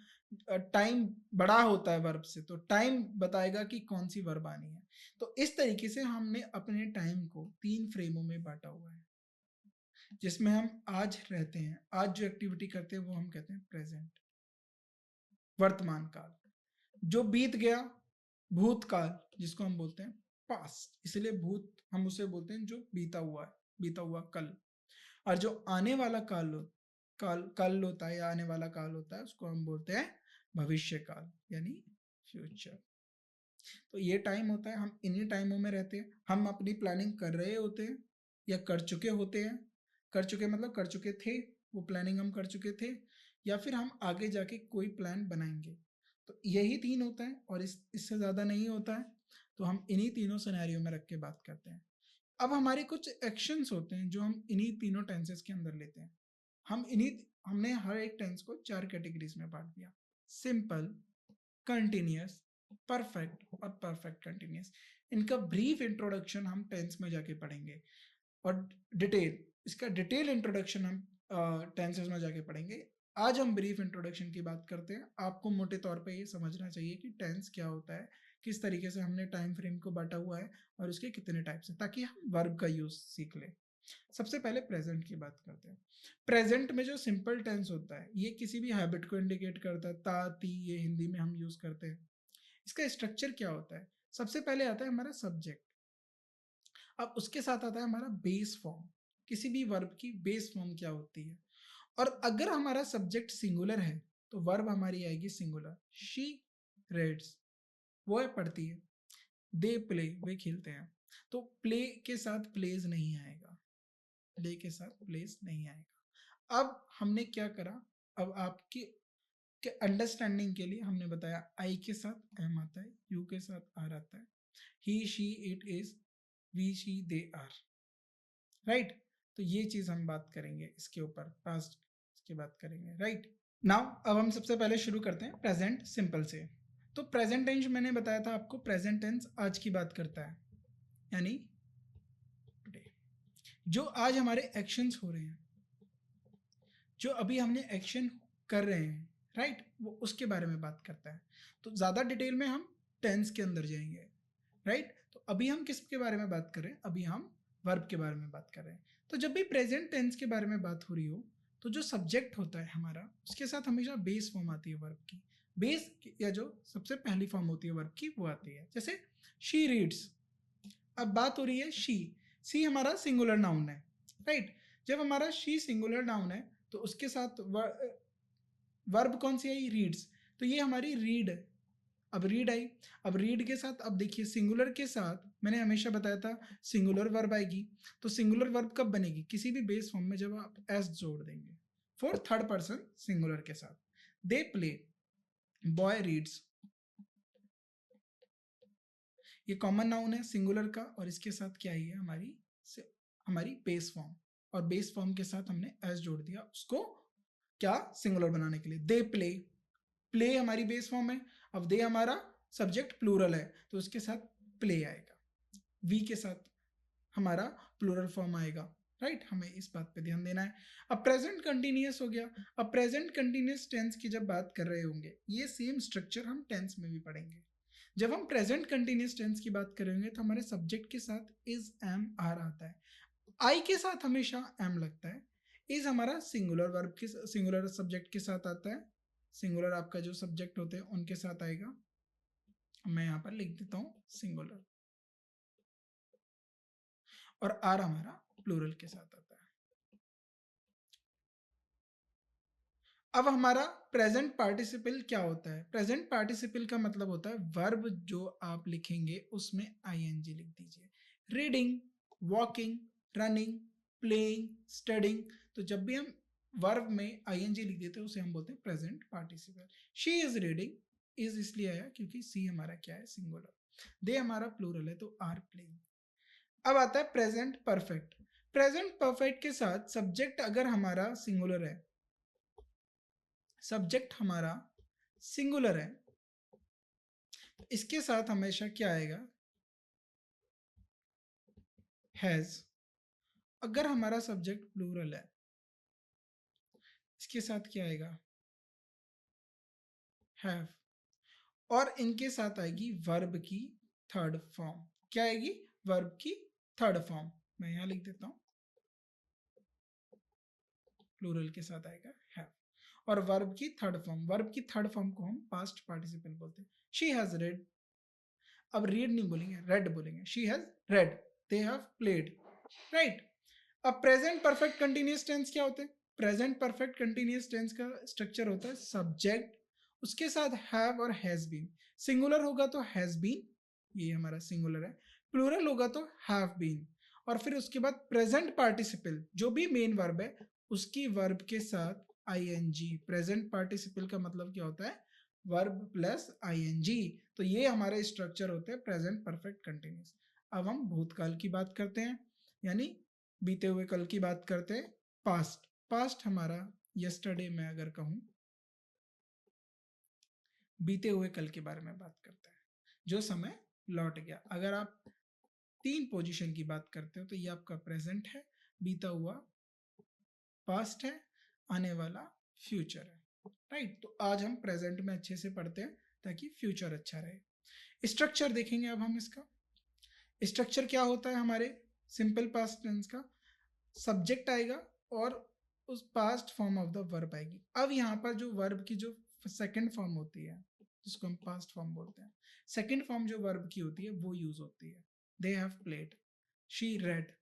टाइम बड़ा होता है वर्ब से, तो टाइम बताएगा कि कौन सी वर्ब आनी है। तो इस तरीके से हमने अपने टाइम को 3 फ्रेमों में बांटा हुआ है, जिसमें हम आज रहते हैं, आज जो एक्टिविटी करते हैं वो हम कहते हैं प्रेजेंट, वर्तमान काल। जो बीत गया भूतकाल, जिसको हम बोलते हैं पास्ट, इसलिए भूत हम उसे बोलते हैं जो बीता हुआ है, बीता हुआ कल। और जो आने वाला कल होता है या आने वाला काल होता है उसको हम बोलते हैं भविष्य काल, यानी फ्यूचर। तो ये टाइम होता है, हम इन्हीं टाइमों में रहते हैं, हम अपनी प्लानिंग कर रहे होते हैं या कर चुके होते हैं। कर चुके मतलब कर चुके थे, वो प्लानिंग हम कर चुके थे, या फिर हम आगे जाके कोई प्लान बनाएंगे। तो यही 3 होता है, और इससे ज़्यादा नहीं होता है। तो हम इन्हीं तीनों सिनेरियो में रख के बात करते हैं। अब हमारे कुछ एक्शंस होते हैं जो हम इन्हीं तीनों टेंसेस के अंदर लेते हैं। हमने हर एक टेंस को 4 कैटेगरीज में बांट दिया: सिंपल, कंटिन्यूअस, परफेक्ट और परफेक्ट कंटिन्यूअस। इनका ब्रीफ इंट्रोडक्शन हम टेंस में जाके पढ़ेंगे, और डिटेल, इसका डिटेल इंट्रोडक्शन हम टेंसेस में जाके पढ़ेंगे। आज हम ब्रीफ इंट्रोडक्शन की बात करते हैं। आपको मोटे तौर पे ये समझना चाहिए कि टेंस क्या होता है, किस तरीके से हमने टाइम फ्रेम को बांटा हुआ है, और उसके कितने टाइप्स हैं, ताकि हम वर्ब का यूज सीख लें। सबसे पहले प्रेजेंट की बात करते हैं। प्रेजेंट में जो सिंपल टेंस होता है ये किसी भी हैबिट को इंडिकेट करता है, ता ती ये हिंदी में हम यूज करते हैं। इसका स्ट्रक्चर क्या होता है? सबसे पहले आता है हमारा सब्जेक्ट, अब उसके साथ आता है हमारा बेस फॉर्म। किसी भी वर्ब की बेस फॉर्म क्या होती है? और अगर हमारा सब्जेक्ट सिंगुलर है तो वर्ब हमारी आएगी सिंगुलर। शी रेड्स, वो है पढ़ती है। दे प्ले, वे खेलते हैं। तो प्ले के साथ प्लेज नहीं आएगा, प्ले के साथ प्लेज नहीं आएगा। अब हमने क्या करा, अब आपकी के अंडरस्टैंडिंग के लिए हमने बताया आई के साथ एम आता है, यू के साथ आर आता है, he she it is, we she they are, right. तो ये चीज हम बात करेंगे इसके ऊपर, पास्ट की बात करेंगे, राइट। नाउ अब हम सबसे पहले शुरू करते हैं प्रेजेंट सिंपल से। तो प्रेजेंट टेंस मैंने बताया था आपको, प्रेजेंट टेंस आज की बात करता है, यानी टुडे। जो आज हमारे एक्शंस हो रहे हैं, जो अभी हमने एक्शन कर रहे हैं, राइट, वो उसके बारे में बात करता है। तो ज़्यादा डिटेल में हम टेंस के अंदर जाएंगे, राइट। तो अभी हम किसके बारे में बात कर रहे हैं? अभी हम वर्ब के बारे में बात कर रहे हैं। तो जब भी प्रेजेंट टेंस के बारे में बात हो रही हो तो जो सब्जेक्ट होता है हमारा, उसके साथ हमेशा बेस फॉर्म आती है वर्ब की। बेस या जो सबसे पहली फॉर्म होती है वर्ब की वो आती है, जैसे शी रीड्स। अब बात हो रही है शी हमारा सिंगुलर नाउन है, राइट। जब हमारा शी सिंगुलर नाउन है तो उसके साथ वर्ब कौन सी आई? रीड्स। तो ये हमारी रीड है। अब रीड आई, अब रीड के साथ, अब देखिए सिंगुलर के साथ मैंने हमेशा बताया था सिंगुलर वर्ब आएगी। तो सिंगुलर वर्ब कब बनेगी? किसी भी बेस फॉर्म में जब आप एस जोड़ देंगे, फॉर थर्ड पर्सन सिंगुलर के साथ। दे प्ले, बॉय रीड्स, ये कॉमन नाउन है सिंगुलर का, और इसके साथ क्या ही है हमारी बेस फॉर्म, और बेस फॉर्म के साथ हमने एस जोड़ दिया उसको क्या? सिंगुलर बनाने के लिए। दे प्ले, प्ले हमारी बेस फॉर्म है। अब दे हमारा सब्जेक्ट प्लूरल है तो उसके साथ प्ले आएगा। वी के साथ हमारा प्लूरल फॉर्म आएगा, राइट। हमें इस बात पे ध्यान देना है। अब प्रेजेंट कंटिन्यूअस हो गया। अब प्रेजेंट कंटिन्यूअस टेंस की जब बात कर रहे होंगे, ये सेम स्ट्रक्चर हम टेंस में भी पढ़ेंगे। जब हम प्रेजेंट कंटिन्यूअस टेंस की बात करेंगे तो हमारे सब्जेक्ट के साथ इज एम आर आता है, आई के साथ हमेशा एम लगता है। इज हमारा सिंगुलर वर्ब के सिंगुलर सब्जेक्ट के साथ आता है, सिंगुलर आपका जो सब्जेक्ट होते हैं उनके साथ आएगा। मैं यहाँ पर लिख देता हूँ सिंगुलर, और आर हमारा प्लूरल के साथ आता है। अब हमारा प्रेजेंट पार्टिसिपल क्या होता है? प्रेजेंट पार्टिसिपल का मतलब होता है वर्ब जो आप लिखेंगे उसमें आईएनजी लिख दीजिए। Reading, walking, running, playing, studying. तो जब भी हम वर्ब में आईएनजी लिख देते हैं उसे हम बोलते हैं present participle. She is reading, is इसलिए आया क्योंकि सी हमारा क्या है, सिंगुलर, दे हमारा प्लूरल है तो आर प्लेइंग। अब आता है प्रेजेंट परफेक्ट। प्रेजेंट परफेक्ट के साथ सब्जेक्ट अगर हमारा सिंगुलर है, सब्जेक्ट हमारा सिंगुलर है, तो इसके साथ हमेशा क्या आएगा, हैज। अगर हमारा सब्जेक्ट प्लूरल है, इसके साथ क्या आएगा, हैव। और इनके साथ आएगी वर्ब की थर्ड फॉर्म। क्या आएगी, वर्ब की थर्ड फॉर्म। मैं यहां लिख देता हूं, प्लूरल के साथ आएगा हैव। और वर्ब की थर्ड फॉर्म, वर्ब की थर्ड फॉर्म को हम पास्ट पार्टिसिपल बोलते हैं। शी हैज रेड, अब रीड नहीं बोलेंगे, रेड बोलेंगे। She has red, they have played, right. अब प्रेजेंट परफेक्ट कंटिन्यूअस टेंस क्या होते हैं? प्रेजेंट परफेक्ट कंटिन्यूअस टेंस का स्ट्रक्चर होता है सब्जेक्ट, उसके साथ हैव और हैज बीन। सिंगुलर होगा तो हैज बीन, ये हमारा सिंगुलर है। प्लूरल होगा तो हैव बीन। और फिर उसके बाद प्रेजेंट पार्टिसिपल, जो भी मेन वर्ब है उसकी वर्ब के साथ आईएनजी। प्रेजेंट पार्टिसिपल का मतलब क्या होता है, वर्ब प्लस आईएनजी। तो ये हमारे स्ट्रक्चर होते हैं प्रेजेंट परफेक्ट कंटिन्यूअस। अब हम भूतकाल की बात करते हैं, यानी बीते हुए कल की बात करते हैं। पास्ट, पास्ट हमारा यस्टरडे में अगर कहूं, बीते हुए कल के बारे में बात करते हैं, जो समय लौट गया। अगर आप 3 पोजीशन की बात करते हो तो ये आपका प्रेजेंट है, बीता हुआ पास्ट है, आने वाला फ्यूचर है, राइट। तो आज हम प्रेजेंट में अच्छे से पढ़ते हैं ताकि फ्यूचर अच्छा रहे। स्ट्रक्चर देखेंगे अब हम इसका। स्ट्रक्चर क्या होता है हमारे सिंपल पास्ट टेंस का, सब्जेक्ट आएगा और उस past form of the verb आएगी। अब यहाँ पर जो वर्ब की जो सेकंड फॉर्म होती है, जिसको हम पास्ट फॉर्म बोलते हैं, सेकंड फॉर्म जो वर्ब की होती है वो यूज होती है। They have played, she red,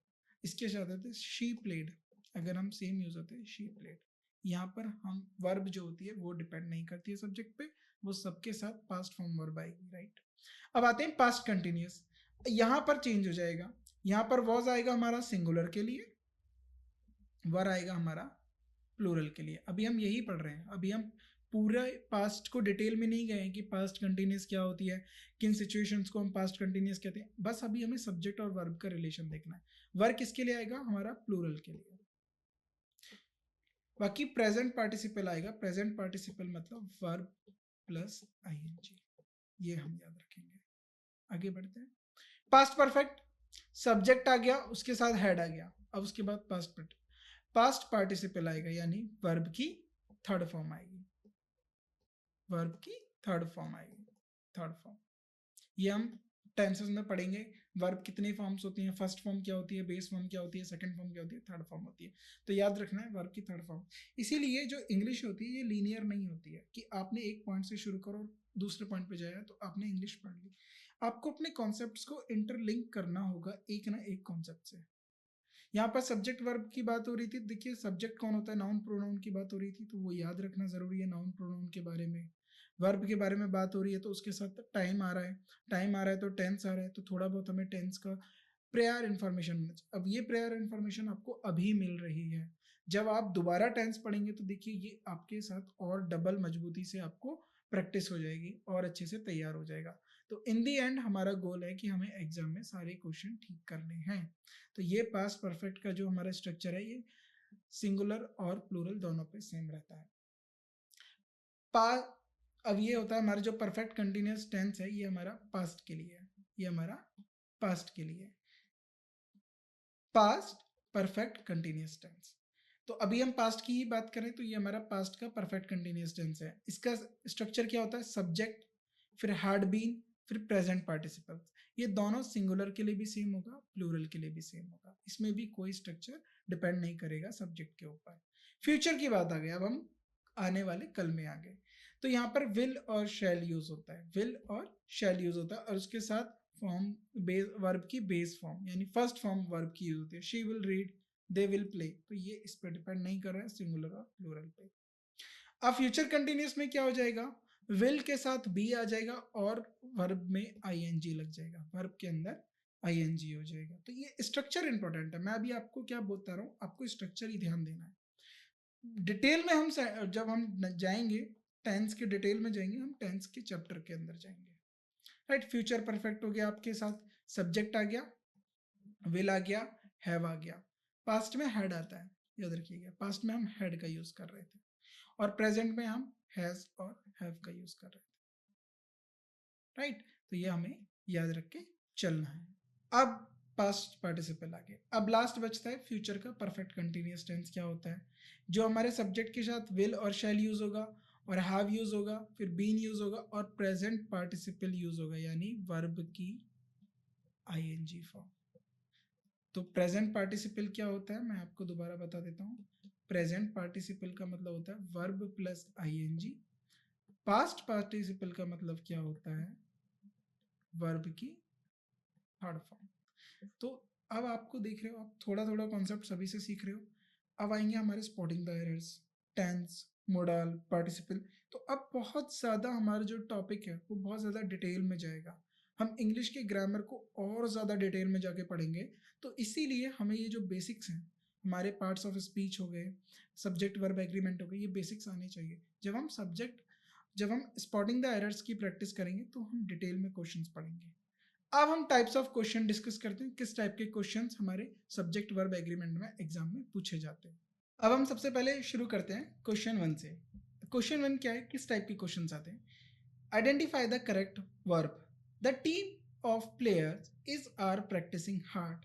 इसके साथ आते शी प्लेड। अगर हम सेम यूज होते हैं शी प्लेड, यहाँ पर हम वर्ब जो होती है वो डिपेंड नहीं करती है सब्जेक्ट पे, वो सबके साथ पास्ट फॉर्म वर्ब आएगी, राइट। अब आते हैं पास्ट कंटिन्यूअस। यहाँ पर चेंज हो जाएगा, यहाँ पर वॉज आएगा हमारा सिंगुलर के लिए, वर आएगा हमारा प्लूरल के लिए। अभी हम यही पढ़ रहे हैं, अभी हम पूरा पास्ट को डिटेल में नहीं गए हैं कि पास्ट कंटिन्यूअस क्या होती है, किन सिचुएशंस को हम पास्ट कंटिन्यूअस कहते हैं। बस अभी हमें सब्जेक्ट और वर्ब का रिलेशन देखना है। वर्ब किसके लिए आएगा, हमारा प्लूरल के लिए। बाकी प्रेजेंट पार्टिसिपल आएगा, प्रेजेंट पार्टिसिपल मतलब वर्ब प्लस आईएनजी, ये हम याद रखेंगे। आगे बढ़ते हैं। पास्ट परफेक्ट, सब्जेक्ट आ गया, उसके साथ हेड आ गया। अब उसके बाद पास्ट पार्टिसिपल आएगा, यानी वर्ब की थर्ड फॉर्म आएगी, वर्ब की थर्ड फॉर्म आएगी, थर्ड फॉर्म। ये हम टेंसेस में पढ़ेंगे, वर्ब कितनी फॉर्म्स होती हैं, फर्स्ट फॉर्म क्या होती है, बेस फॉर्म क्या होती है, सेकंड फॉर्म क्या होती है, थर्ड फॉर्म होती है। तो याद रखना है वर्ब की थर्ड फॉर्म। इसीलिए जो इंग्लिश होती है ये लीनियर नहीं होती है कि आपने एक पॉइंट से शुरू करो और दूसरे पॉइंट पे जाएगा तो आपने इंग्लिश पढ़ ली। आपको अपने कॉन्सेप्ट्स को इंटरलिंक करना होगा एक ना एक कॉन्सेप्ट से। यहाँ पर सब्जेक्ट वर्ब की बात हो रही थी, देखिए सब्जेक्ट कौन होता है, नाउन प्रोनाउन की बात हो रही थी, तो वो याद रखना जरूरी है नाउन प्रोनाउन के बारे में। वर्ब के बारे में बात हो रही है तो उसके साथ टाइम आ रहा है, टाइम आ रहा है तो टेंस आ रहा है, तो थोड़ा बहुत हमें टेंस का प्रेयर इन्फॉर्मेशन। अब ये प्रेयर इन्फॉर्मेशन आपको अभी मिल रही है, जब आप दोबारा टेंस पढ़ेंगे तो देखिए ये आपके साथ और डबल मजबूती से आपको प्रैक्टिस हो जाएगी और अच्छे से तैयार हो जाएगा। तो इन दी एंड हमारा गोल है कि हमें एग्जाम में सारे क्वेश्चन ठीक करने हैं। तो ये पास्ट परफेक्ट का जो हमारा स्ट्रक्चर है ये सिंगुलर और प्लूरल दोनों पे सेम रहता है। अब ये होता है हमारा जो परफेक्ट कंटिन्यूअस टेंस है, ये हमारा पास्ट के लिए है, ये हमारा पास्ट के लिए, पास्ट परफेक्ट कंटिन्यूअस टेंस। तो अभी हम पास्ट की ही बात करें तो ये हमारा पास्ट का परफेक्ट कंटिन्यूअस टेंस है। इसका स्ट्रक्चर क्या होता है, सब्जेक्ट, फिर हैड बीन, फिर प्रेजेंट पार्टिसिपल। ये दोनों सिंगुलर के लिए भी सेम होगा, प्लूरल के लिए भी सेम होगा, इसमें भी कोई स्ट्रक्चर डिपेंड नहीं करेगा सब्जेक्ट के ऊपर। फ्यूचर की बात आ गई, अब हम आने वाले कल में आ गए। तो यहाँ पर विल और शैल यूज होता है, विल और शैल यूज होता है, और उसके साथ फॉर्म बेस वर्ब की बेस फॉर्म यानी फर्स्ट फॉर्म वर्ब की यूज होती है। She will read, they will play, तो ये इस पर डिपेंड नहीं कर रहा है सिंगुलर और प्लूरल पे। अब फ्यूचर कंटिन्यूअस में क्या हो जाएगा, विल के साथ बी आ जाएगा और वर्ब में आईएनजी लग जाएगा, वर्ब के अंदर आईएनजी हो जाएगा। तो ये स्ट्रक्चर इंपॉर्टेंट है, मैं अभी आपको क्या बोलता रहा हूँ, आपको स्ट्रक्चर ही ध्यान देना है। डिटेल में हम जब हम जाएंगे टेंस की डिटेल में जाएंगे, हम टेंस के चैप्टर के अंदर जाएंगे, राइट। फ्यूचर परफेक्ट हो गया आपके साथ, सब्जेक्ट आ गया, विल आ गया, हैव आ गया। पास्ट में हैड आता है, याद रखिएगा, पास्ट में हम हैड का यूज कर रहे थे, और प्रेजेंट में हम हैज और हैव का यूज कर रहे थे, राइट। तो ये हमें याद रख के चलना है। अब पास्ट पार्टिसिपल आ गया। अब लास्ट बचता है फ्यूचर का परफेक्ट कंटिन्यूअस टेंस क्या होता है, जो हमारे सब्जेक्ट के साथ विल और शैल यूज होगा, और हैव यूज होगा, फिर बीन यूज होगा, और प्रेजेंट पार्टिसिपल यूज होगा, यानी वर्ब की आईएनजी फॉर्म। तो प्रेजेंट पार्टिसिपल क्या होता है, मैं आपको दोबारा बता देता हूँ। प्रेजेंट पार्टिसिपल का मतलब होता है verb plus ING. Past participle का मतलब क्या होता है, वर्ब की थर्ड फॉर्म। तो अब आपको देख रहे हो, आप थोड़ा थोड़ा कॉन्सेप्ट सभी से सीख रहे हो। अब आएंगे हमारे spotting the errors, tense, modal, participle. तो अब बहुत ज़्यादा हमारा जो टॉपिक है वो बहुत ज़्यादा डिटेल में जाएगा, हम इंग्लिश के ग्रामर को और ज़्यादा डिटेल में जाके पढ़ेंगे। तो इसीलिए हमें ये जो बेसिक्स हैं, हमारे पार्ट्स ऑफ स्पीच हो गए, सब्जेक्ट वर्ब एग्रीमेंट हो गए, ये बेसिक्स आने चाहिए। जब हम स्पॉटिंग द एरर्स की प्रैक्टिस करेंगे तो हम डिटेल में क्वेश्चंस पढ़ेंगे। अब हम टाइप्स ऑफ क्वेश्चन डिस्कस करते हैं, किस टाइप के क्वेश्चंस हमारे सब्जेक्ट वर्ब एग्रीमेंट में एग्जाम में पूछे जाते हैं। अब हम सबसे पहले शुरू करते हैं क्वेश्चन 1 से। क्वेश्चन 1 क्या है, किस टाइप के क्वेश्चंस आते हैं। Identify the correct verb, the team of players is are practising hard.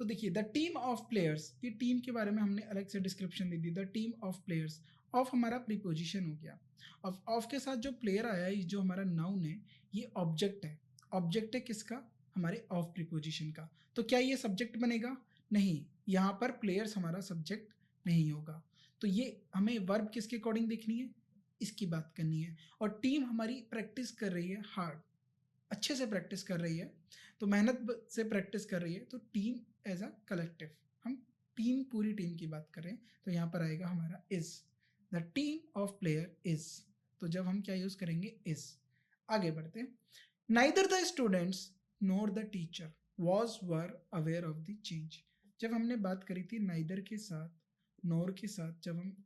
तो देखिए, द टीम ऑफ प्लेयर्स, ये टीम के बारे में हमने अलग से डिस्क्रिप्शन दे दी। The team of players, of हमारा प्रीपोजिशन हो गया। अब ऑफ के साथ जो प्लेयर आया है, जो हमारा नाउन है, ये ऑब्जेक्ट है। ऑब्जेक्ट है किसका, हमारे ऑफ प्रीपोजिशन का। तो क्या ये सब्जेक्ट बनेगा, नहीं, यहाँ पर प्लेयर्स हमारा सब्जेक्ट नहीं होगा। तो ये हमें वर्ब किसके अकॉर्डिंग देखनी है, इसकी बात करनी है। और टीम हमारी प्रैक्टिस कर रही है हार्ड, अच्छे से प्रैक्टिस कर रही है, तो मेहनत से प्रैक्टिस कर रही है। तो टीम एज अ कलेक्टिव, हम टीम, पूरी टीम की बात करें तो यहाँ पर आएगा हमारा is, the team of player is. तो जब हम क्या यूज करेंगे, इज। आगे बढ़ते हैं। Neither the students NOR the teacher was were aware of the change. जब हमने बात करी थी नाइदर के साथ, नोर के साथ, जब हम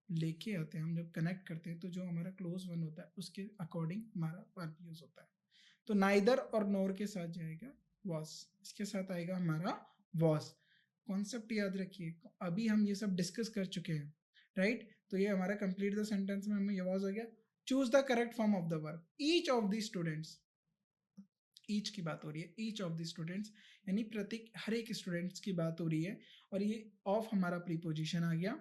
लेके आते हैं, हम जब कनेक्ट करते हैं, तो जो हमारा क्लोज वन होता है उसके अकॉर्डिंग हमारा वर्ब यूज होता है। तो नाइदर और नोर के साथ जाएगा वॉज, इसके साथ आएगा हमारा वॉज। कॉन्सेप्ट याद रखिए, अभी हम ये सब डिस्कस कर चुके हैं, राइट। तो ये हमारा कंप्लीट द सेंटेंस में हमें ये वॉज हो गया। Choose the correct form of the verb, each of the students, each की बात हो रही है, ईच ऑफ द स्टूडेंट्स, यानी प्रत्येक, हर एक स्टूडेंट्स की बात हो रही है। और ये ऑफ हमारा प्रीपोजिशन आ गया।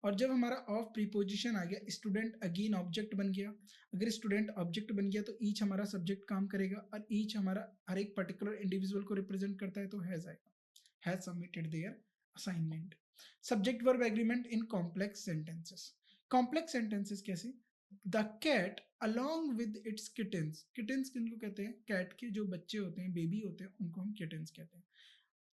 और जब हमारा ऑफ प्रीपोजिशन आ गया, स्टूडेंट अगेन ऑब्जेक्ट बन गया। अगर स्टूडेंट ऑब्जेक्ट बन गया तो ईच हमारा सब्जेक्ट काम करेगा, और ईच हमारा हर एक पर्टिकुलर इंडिविजुअल को रिप्रेजेंट करता है, तो हैज आएगा, has submitted their assignment. Subject verb agreement in complex sentences. Complex sentences कैसे, the cat along with its kittens, kittens किनको कहते हैं, कैट के जो बच्चे होते हैं, बेबी होते हैं, उनको हम किटन्स कहते हैं।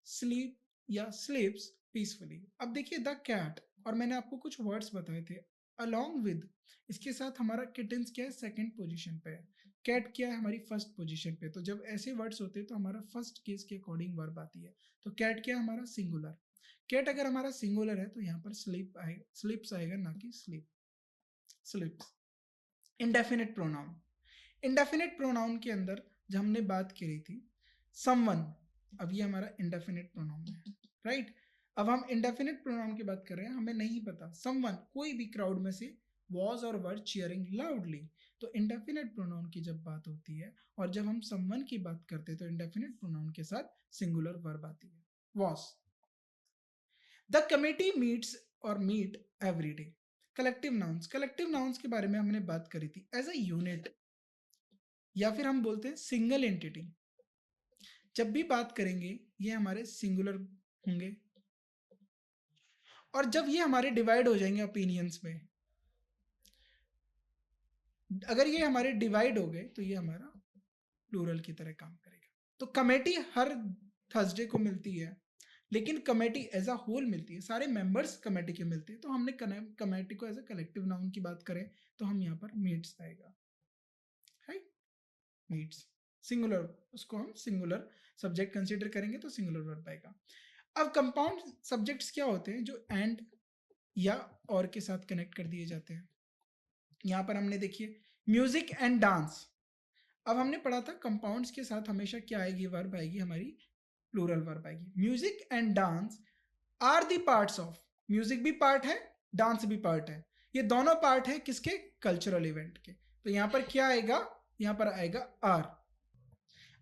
स्लीप या स्लीप्स पीसफुली। अब देखिए, द कैट, और मैंने आपको कुछ वर्ड्स बताए थे, अलॉन्ग विद, इसके साथ हमारा किटन्स क्या है, सेकंड पोजीशन पे है, कैट क्या है, हमारी फर्स्ट पोजीशन पे। तो जब ऐसे वर्ड्स होते हैं तो हमारा फर्स्ट केस के अकॉर्डिंग वर्ब आती है। तो कैट क्या है, हमारा सिंगुलर। कैट अगर हमारा सिंगुलर है तो यहाँ पर स्लीप आएगा, स्लिप्स आएगा, ना कि sleep, slips. Indefinite pronoun, indefinite pronoun के अंदर जब हमने बात करी थी समवन, अब ये हमारा इंडेफिनिट प्रोनाउन है, राइट। अब हम इंडेफिनिट प्रोनाउन की बात कर रहे हैं, हमें नहीं पता समवन, कोई भी क्राउड में से वॉज और वर चीयरिंग लाउडली। तो इंडेफिनिट प्रोनाउन की जब बात होती है और जब हम समवन की बात करते हैं, तो इंडेफिनिट प्रोनाउन के साथ सिंगुलर वर्ब आती है, वॉज। द कमिटी मीट्स और meet every day. Collective nouns, collective nouns के बारे में हमने बात करी थी, एज अ यूनिट, या फिर हम बोलते हैं सिंगल एंटिटी। जब भी बात करेंगे ये हमारे सिंगुलर होंगे, और जब ये हमारे डिवाइड हो जाएंगे ओपिनियंस में, अगर ये हमारे डिवाइड हो गए तो ये हमारा प्लूरल की तरह काम करेगा। तो कमेटी हर थर्सडे को मिलती है, लेकिन कमेटी एज अ होल मिलती है, सारे मेंबर्स कमेटी के मिलते हैं। तो हमने कमेटी को एज अ कलेक्टिव नाउन की बात करें तो हम यहाँ पर मीट्स आएगा, है, मीट्स सिंगुलर, उसको हम सिंगुलर सब्जेक्ट कंसीडर करेंगे तो सिंगुलर वर्ब आएगा। अब कंपाउंड सब्जेक्ट्स क्या होते हैं, जो एंड या और के साथ कनेक्ट कर दिए जाते हैं। यहाँ पर हमने देखिए म्यूजिक एंड डांस। अब हमने पढ़ा था कंपाउंड्स के साथ हमेशा क्या आएगी, वर्ब आएगी हमारी, प्लूरल वर्ब आएगी। Music and dance are the parts of, music भी पार्ट है, डांस भी पार्ट है, ये दोनों पार्ट है किसके, कल्चरल इवेंट के। तो यहाँ पर क्या आएगा, यहाँ पर आएगा आर।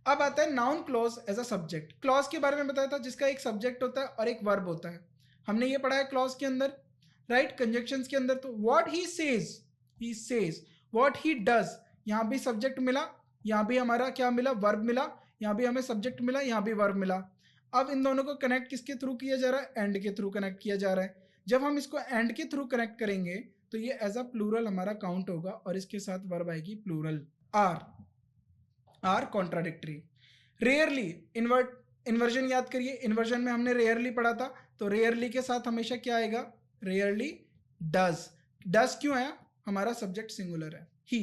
अब आता है noun clause as a subject. Clause के बारे में बताया था जिसका एक सब्जेक्ट होता है और एक वर्ब होता है, हमने ये पढ़ा है क्लॉज के अंदर, राइट, कंजक्शंस के अंदर। तो what he says, what he does, यहाँ भी सब्जेक्ट मिला, यहाँ भी हमारा क्या मिला, वर्ब मिला, यहाँ भी हमें सब्जेक्ट मिला, यहाँ भी वर्ब मिला। अब इन दोनों को कनेक्ट किसके थ्रू किया जा रहा है, एंड के थ्रू कनेक्ट किया जा रहा है। जब हम इसको एंड के थ्रू कनेक्ट करेंगे तो ये एज अ प्लूरल हमारा काउंट होगा और इसके साथ वर्ब आएगी plural are. Are contradictory. Rarely, inversion याद करिए, इन्वर्जन में हमने रेयरली पढ़ा था, तो रेयरली के साथ हमेशा क्या आएगा, रेयरली डज। डज क्यों आया, हमारा सब्जेक्ट सिंगुलर है, he.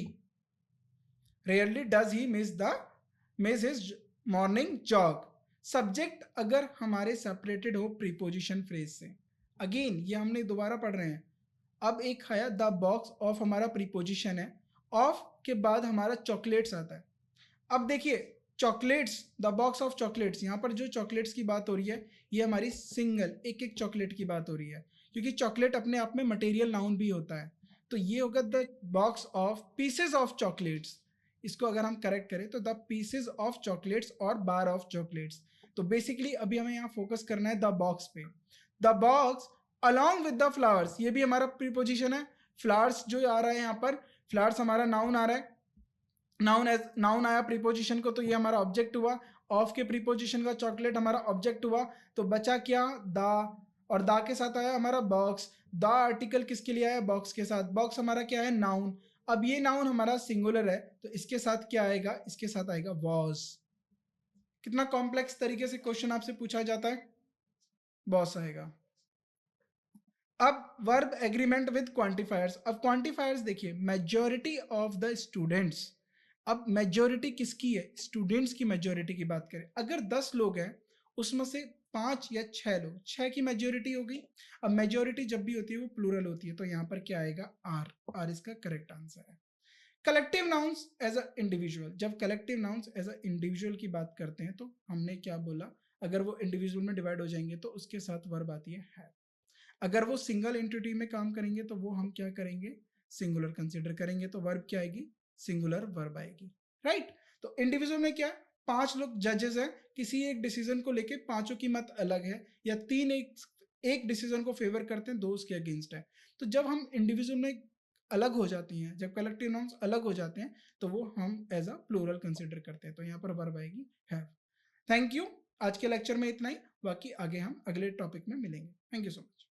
Rarely does he miss his morning jog. Subject अगर हमारे सेपरेटेड हो प्रीपोजिशन फ्रेज से, अगेन ये हमने दोबारा पढ़ रहे हैं। अब एक है द बॉक्स ऑफ, हमारा प्रीपोजिशन है, ऑफ के बाद हमारा चॉकलेट्स आता है। अब देखिए chocolates, the box of chocolates, यहाँ पर जो चॉकलेट्स की बात हो रही है ये हमारी सिंगल एक एक चॉकलेट की बात हो रही है, क्योंकि चॉकलेट अपने आप में मटेरियल नाउन भी होता है। तो ये होगा the box of pieces of chocolates. इसको अगर हम करेक्ट करें तो द पीसेस ऑफ चॉकलेट्स और बार ऑफ चॉकलेट्स। तो बेसिकली अभी हमें यहाँ फोकस करना है द बॉक्स पे। The box along with the flowers, ये भी हमारा प्रीपोजिशन है। फ्लावर्स जो आ रहा है यहाँ पर, फ्लावर्स हमारा नाउन आ रहा है, नाउन आया प्रीपोजिशन को तो ये हमारा ऑब्जेक्ट हुआ। ऑफ के प्रीपोजिशन का चॉकलेट हमारा ऑब्जेक्ट हुआ, तो बचा क्या, द, और दा के साथ आया हमारा बॉक्स। द आर्टिकल किसके लिए आया, बॉक्स के साथ। बॉक्स हमारा क्या है, नाउन। अब ये नाउन हमारा सिंगुलर है तो इसके साथ क्या आएगा, इसके साथ आएगा वॉज। कितना कॉम्प्लेक्स तरीके से क्वेश्चन आपसे पूछा जाता है, बॉस आएगा। अब वर्ब एग्रीमेंट विद क्वांटिफायर्स। अब क्वांटिफायर्स देखिए, मेजॉरिटी ऑफ द स्टूडेंट्स। अब मेजॉरिटी किसकी है, स्टूडेंट्स की मेजॉरिटी की बात करें, अगर 10 लोग हैं उसमें से 5 या 6 लोग, 6 की मेजॉरिटी हो गई। अब मेजॉरिटी जब भी होती है वो प्लूरल होती है, तो यहाँ पर क्या आएगा, आर। आर इसका करेक्ट आंसर है। Collective nouns as a individual, जब collective nouns as a individual की बात करते हैं तो हमने क्या बोला, अगर वो इंडिविजुअल में डिवाइड हो जाएंगे तो उसके साथ वर्ब आती है। अगर वो सिंगल एंटिटी में काम करेंगे तो वो हम क्या करेंगे, सिंगुलर कंसीडर करेंगे, तो वर्ब क्या आएगी, सिंगुलर वर्ब आएगी, राइट। तो इंडिविजुअल में क्या, 5 लोग जजेस हैं, किसी एक डिसीजन को लेके पांचों की मत अलग है, या 3 एक डिसीजन को फेवर करते हैं, 2 उसके अगेंस्ट है। तो जब हम इंडिविजुअल में अलग हो जाती हैं, जब कलेक्टिव नाउन्स अलग हो जाते हैं तो वो हम एज अ प्लूरल कंसीडर करते हैं, तो यहाँ पर वर्ब आएगी हैव। थैंक यू, आज के लेक्चर में इतना ही, बाकी आगे हम अगले टॉपिक में मिलेंगे। Thank you so much.